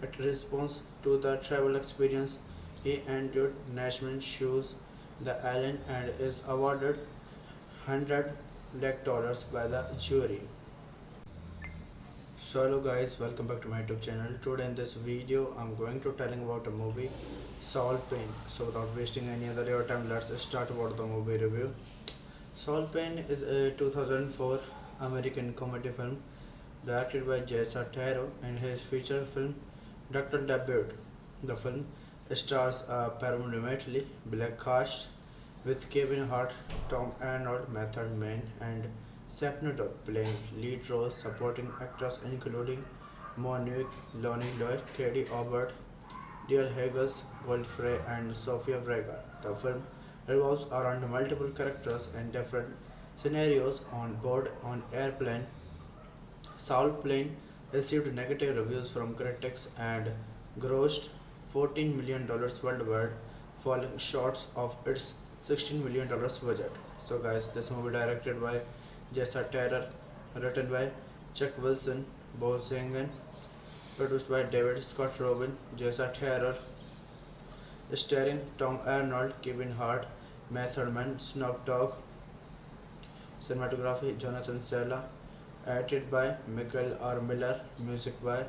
In response to the travel experience, he endured Nashman shoes the island and is awarded $100 lakh by the jury. So hello guys, welcome back to my YouTube channel. Today in this video I'm going to telling about a movie Saul Payne. So without wasting any other your time, let's start about the movie review. Saul Payne is a 2004 American comedy film directed by Jessa Taro in his feature film Dr. Debut. The film stars a predominantly black cast with Kevin Hart, Tom Arnold, Method Man, and Sapnato playing lead roles. Supporting actors including Monique, Lonnie Lloyd, Katie Aubert, Dear Haggis, Godfrey, and Sofia Vergara. The film revolves around multiple characters and different scenarios on board an airplane. Saul Plane received negative reviews from critics and grossed $14 million worldwide, falling short of its $16 million budget. So guys, this movie directed by Jessa Terror, written by Chuck Wilson, Bo Zangen, produced by David Scott Robin, Jessa Terror, starring Tom Arnold, Kevin Hart, Method Man, Snoop Dogg, cinematography Jonathan Sella, edited by Michael R. Miller, music by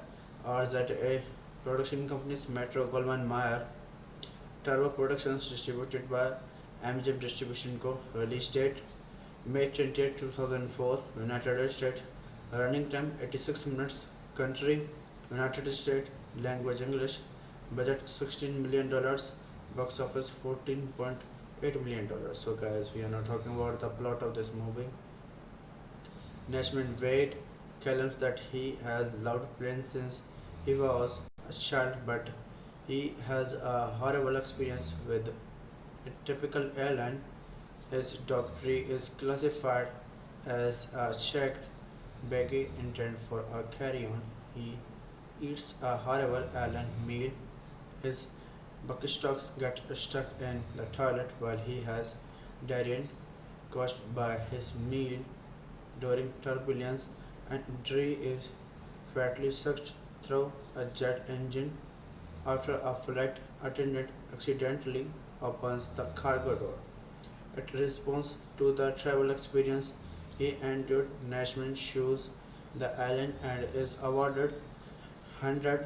RZA, production companies Metro Goldwyn Mayer, Turbo Productions, distributed by MGM Distribution Co. Release date May 20, 2004, United States. Running time 86 minutes. Country United States, language English, budget $16 million, box office $14.8 million. So guys, we are now talking about the plot of this movie. Nashman Wade claims that he has loved planes since he was a child, but he has a horrible experience with a typical airline. His dog tree is classified as a checked baggy intent for a carry-on. He eats a horrible airline meal. His bucket stocks get stuck in the toilet while he has diarrhea caused by his meal during turbulence, and Dre is fatally sucked through a jet engine after a flight attendant accidentally opens the cargo door. In response to the travel experience he endured, Nashman sues the airline and is awarded $100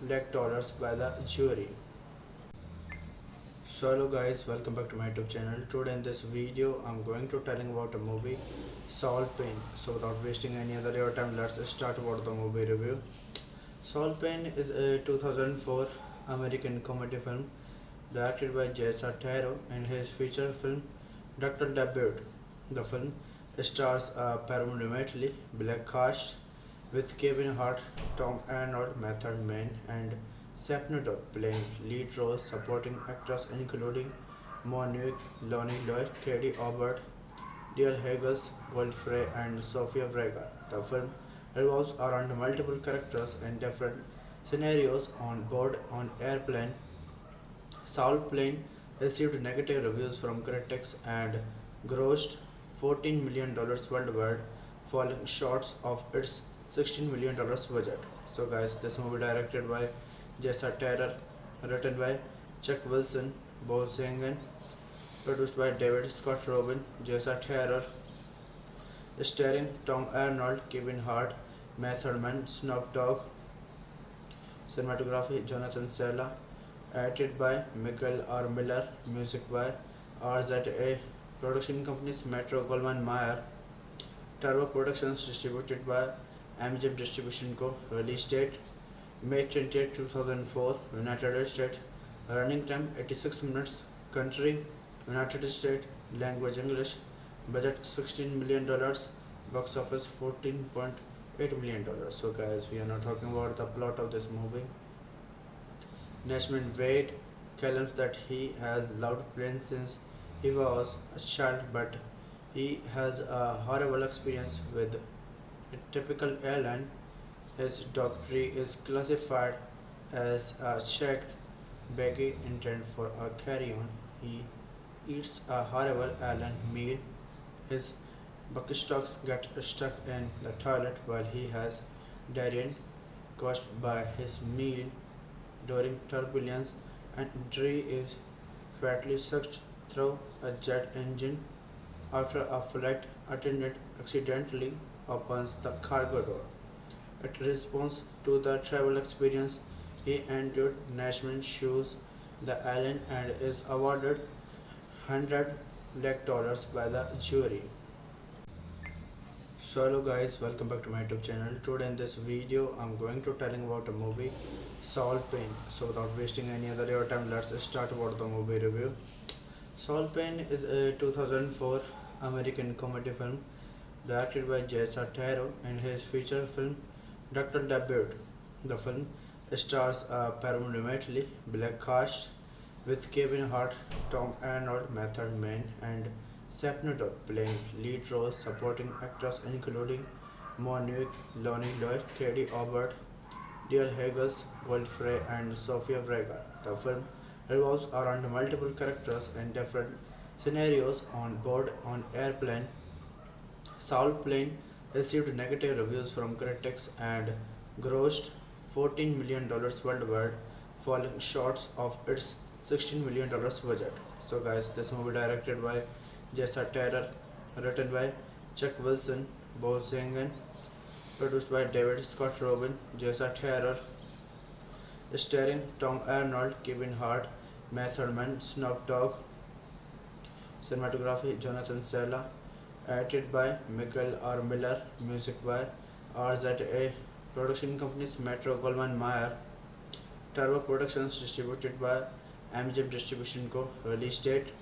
lakh by the jury. So hello guys, welcome back to my YouTube channel. Today in this video I'm going to telling about a movie Saul Payne. So without wasting any other your time, let's start about the movie review. Saul Payne is a 2004 American comedy film directed by Jessa Taro in his feature film Dr. Debut. The film stars a predominantly black cast with Kevin Hart, Tom Arnold, Method Man, and Sapnodor playing lead roles. Supporting actors including Monique, Lonnie Lloyd, Katie Aubert, Dale Haggis, Godfrey, and Sofia Vergara. The film revolves around multiple characters and different scenarios on board an airplane. Saul Plane received negative reviews from critics and grossed $14 million worldwide, falling short of its $16 million budget. So guys, this movie directed by Jessa Terror, written by Chuck Wilson, Bo Zangen, produced by David Scott Robin, Jessa Terror, starring Tom Arnold, Kevin Hart, Method Man, Snoop Dogg, cinematography Jonathan Sella, edited by Michael R. Miller, music by RZA, production companies Metro Goldwyn Mayer, Turbo Productions, distributed by MGM Distribution Co. Release date May 20, 2004, United States. Running time 86 minutes. Country United States. Language English. Budget $16 million. Box office $14.8 million. So guys, we are now talking about the plot of this movie. Nashman Wade claims that he has loved planes since he was a child, but he has a horrible experience with a typical airline. His dog tree is classified as a checked baggy intent for a carry-on. He eats a horrible airline meal. His bucket stocks get stuck in the toilet while he has diarrhea caused by his meal during turbulence, and Dre is fatally sucked through a jet engine after a flight attendant accidentally opens the cargo door. In response to the travel experience he endured, Nashman sues the airline and is awarded $100 lakh by the jury. So hello guys, welcome back to my YouTube channel. Today in this video I'm going to telling about a movie Saul Payne. So without wasting any other your time, let's start about the movie review. Saul Payne is a 2004 American comedy film directed by Jessa Taro in his feature film Dr. Debut. The film stars a predominantly black cast with Kevin Hart, Tom Arnold, Method Man, and Sapnodor playing lead roles. Supporting actors including Monique, Lonnie Lloyd, Katie Aubert, Dale Haggis, Godfrey, and Sofia Vergara. The film revolves around multiple characters and different scenarios on board an airplane. Saul Plane received negative reviews from critics and grossed $14 million worldwide, falling short of its $16 million budget. So guys, this movie directed by Jessa Terror, written by Chuck Wilson, Bo Zangen, produced by David Scott Robin, Jessa Terror, starring Tom Arnold, Kevin Hart, Method Man, Snoop Dogg, cinematography Jonathan Sella, edited by Michael R. Miller, music by RZA, Production companies Metro Goldwyn Mayer. Turbo Productions distributed by MGM Distribution Co. Release date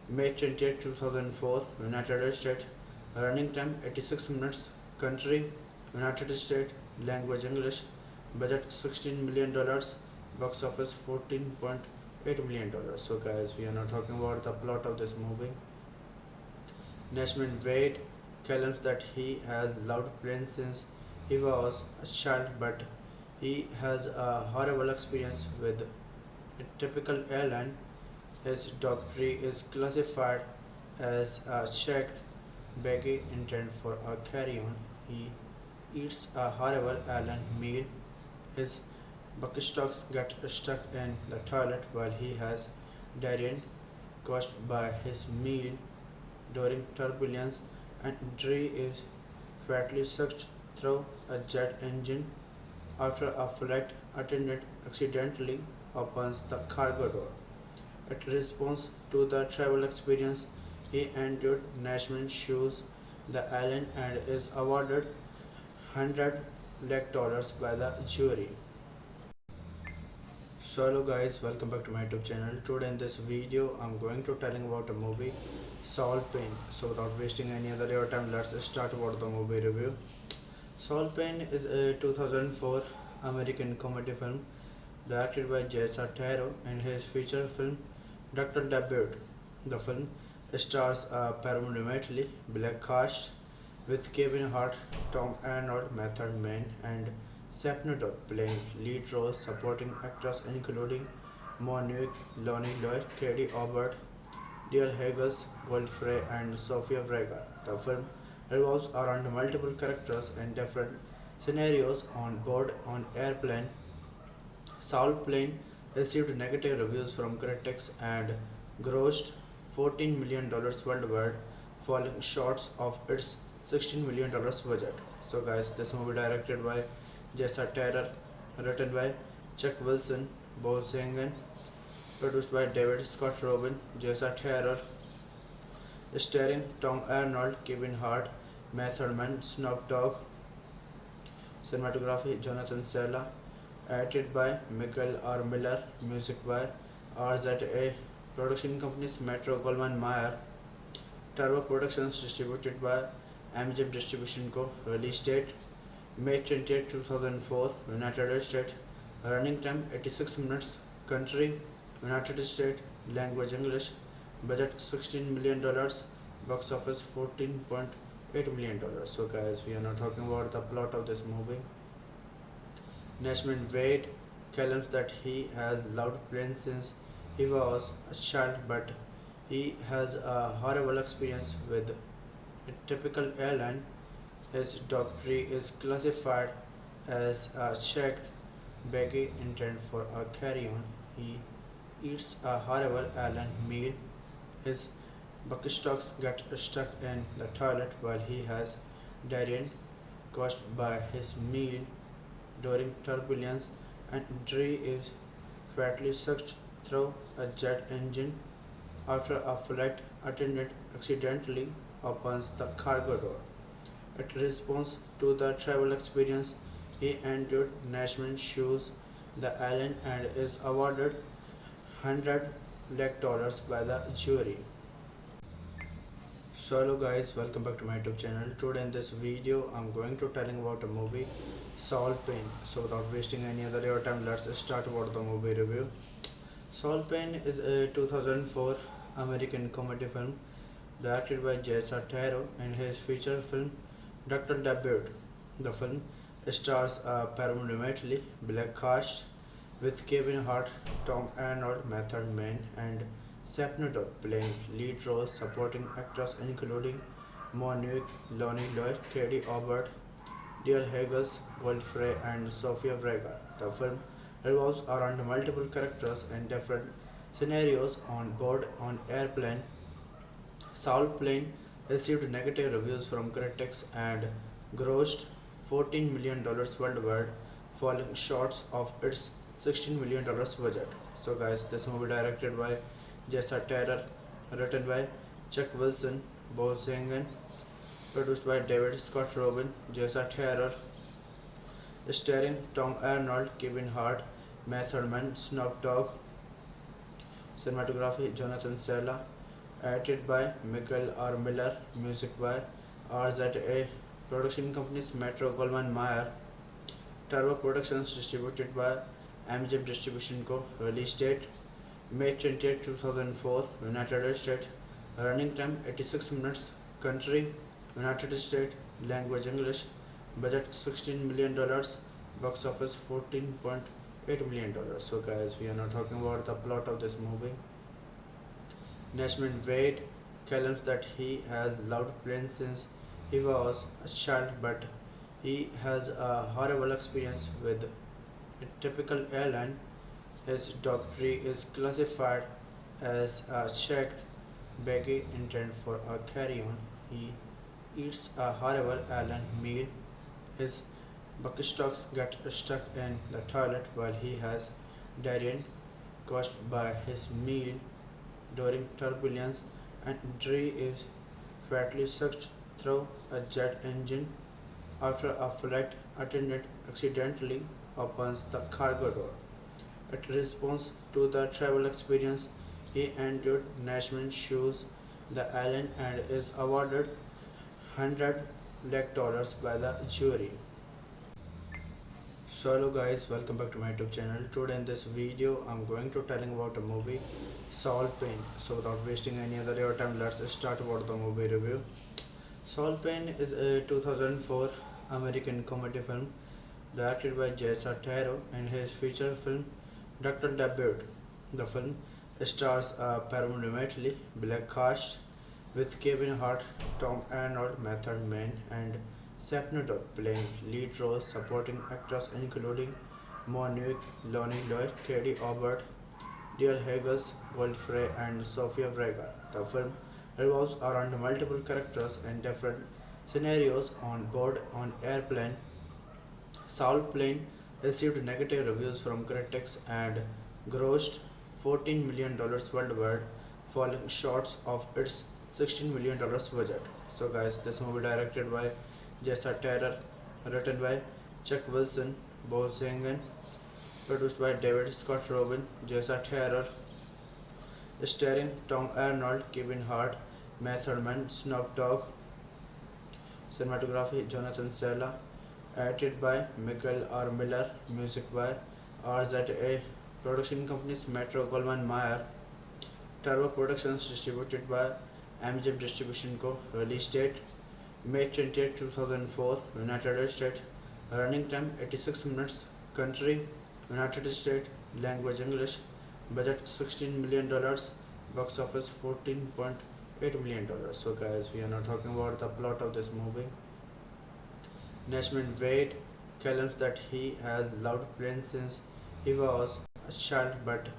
May 20, 2004, United States. Running time 86 minutes. Country United States. Language English. Budget $16 million. Box office $14.8 million. So guys, we are now talking about the plot of this movie. Nashman Wade claims that he has loved planes since he was a child, but he has a horrible experience with a typical airline. His dog tree is classified as a checked baggy intended for a carry-on. He eats a horrible airline meal. His buckstocks get stuck in the toilet while he has diarrhea caused by his meal during turbulence, and Dre is fatally sucked through a jet engine after a flight attendant accidentally opens the cargo door. In response to the travel experience he endured, Nashman sues the airline and is awarded $100 lakh by the jury. So hello guys, welcome back to my YouTube channel. Today in this video I'm going to telling about a movie Saul Payne. So without wasting any other your time, let's start about the movie review. Saul Payne is a 2004 American comedy film directed by Jessa Taro in his feature film Dr. Debut. The film stars a predominantly black cast with Kevin Hart, Tom Arnold, Method Man, and Sapnodor playing lead roles. Supporting actors including Monique, Lonnie Lloyd, Katie Aubert, Dale Haggis, Godfrey, and Sofia Vergara. The film revolves around multiple characters and different scenarios on board an airplane. Saul Plane received negative reviews from critics and grossed $14 million worldwide, falling short of its $16 million budget. So guys, this movie directed by Jessa Terror, written by Chuck Wilson, Bo Zangen, produced by David Scott Robin, Jessa Terror, starring Tom Arnold, Kevin Hart, Method Man, Snoop Dogg, cinematography Jonathan Sella, edited by Michael R. Miller, music by RZA, production companies Metro Goldwyn Mayer, Turbo Productions distributed by MGM Distribution Co. Release date May 20, 2004, United States. Running time 86 minutes. Country United States. Language English. Budget $16 million. Box office $14.8 million. So guys, we are now talking about the plot of this movie. Nashman Wade claims that he has loved planes since he was a child, but he has a horrible experience with a typical airline. His dog tree is classified as a checked baggy intended for a carry-on. He eats a horrible airline meal. His buckstocks get stuck in the toilet while he has diarrhea caused by his meal during turbulence, and Dre is fatally sucked through a jet engine after a flight attendant accidentally opens the cargo door. In response to the travel experience he endured, Nashman sues the airline and is awarded $100 lakh by the jury. So hello guys, welcome back to my YouTube channel. Today in this video I'm going to telling about a movie Saul Payne. So without wasting any other your time, let's start about the movie review. Saul Payne is a 2004 American comedy film directed by Jessa Taro in his feature film Dr. Debut. The film stars a predominantly black cast with Kevin Hart, Tom Arnold, Method Man, and Sapnodor playing lead roles. Supporting actors including Monique, Lonnie Lloyd, Katie Aubert, Dale Haggis, Godfrey, and Sofia Vergara. The film revolves around multiple characters and different scenarios on board an airplane. Saul Plane received negative reviews from critics and grossed $14 million worldwide, falling short of its $16 million budget. So guys, this movie directed by Jessa Terror, written by Chuck Wilson, Bo Zangen, produced by David Scott Robin, Jessa Terror, starring Tom Arnold, Kevin Hart, Method Man, Snoop Dogg. Cinematography Jonathan Sella. Edited by Michael R. Miller. Music by RZA. Production companies Metro Goldwyn Mayer. Turbo Productions distributed by MGM Distribution Co. Release date May 20, 2004. United States. Running time 86 minutes. Country United States. Language English. Budget $16 million. Box office $14.8 million. So guys, we are now talking about the plot of this movie. Nashman Wade claims that he has loved planes since he was a child, but he has a horrible experience with a typical airline. His dog tree is classified as a checked baggy intended for a carry-on. He eats a horrible airline meal. His buckstocks get stuck in the toilet while he has diarrhea caused by his meal during turbulence, and Dre is fatally sucked through a jet engine after a flight attendant accidentally opens the cargo door. In response to the travel experience he endured, Nashman sues the airline and is awarded $100 lakh by the jury. So hello guys, welcome back to my YouTube channel. Today in this video I'm going to telling about a movie Saul Payne. So without wasting any other your time, let's start about the movie review. Saul Payne is a 2004 American comedy film directed by Jessa Taro in his feature film Dr. Debut. The film stars a predominantly black cast with Kevin Hart, Tom Arnold, Method Man, and Sapnodor playing lead roles. Supporting actors including Monique, Lonnie Lloyd, Katie Aubert, Dale Haggis, Godfrey, and Sofia Vergara. The film revolves around multiple characters and different scenarios on board an airplane. Saul Plane received negative reviews from critics and grossed $14 million worldwide, falling short of its $16 million budget. So guys, this movie directed by Jessa Terror, written by Chuck Wilson, Bo Zangen, produced by David Scott Robin, Jessa Terror, starring Tom Arnold, Kevin Hart, Method Man, Snoop Dogg. Cinematography Jonathan Sella. Edited by Michael R. Miller. Music by RZA. Production companies Metro Goldwyn Mayer. Turbo Productions distributed by MGM Distribution Co. Release date May 20, 2004. United States. Running time 86 minutes. Country United States. Language English. Budget $16 million. Box office $14.8 million. So guys, we are now talking about the plot of this movie. Nashman Wade claims that he has loved planes since he was a child, but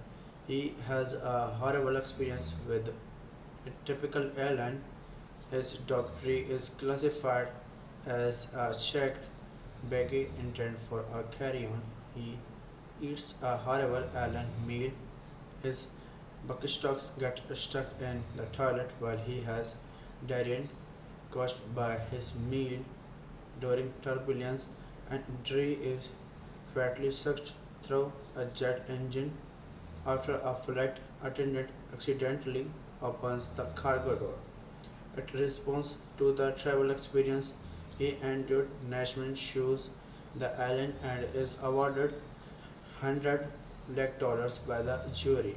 he has a horrible experience with a typical airline. His dog tree is classified as a checked baggy intended for a carry-on. He eats a horrible airline meal. His buckstocks get stuck in the toilet while he has diarrhea caused by his meal during turbulence, and Dre is fatally sucked through a jet engine after a flight attendant accidentally opens the cargo door. In response to the travel experience he endured, Nashman sues the airline and is awarded $100 lakh by the jury.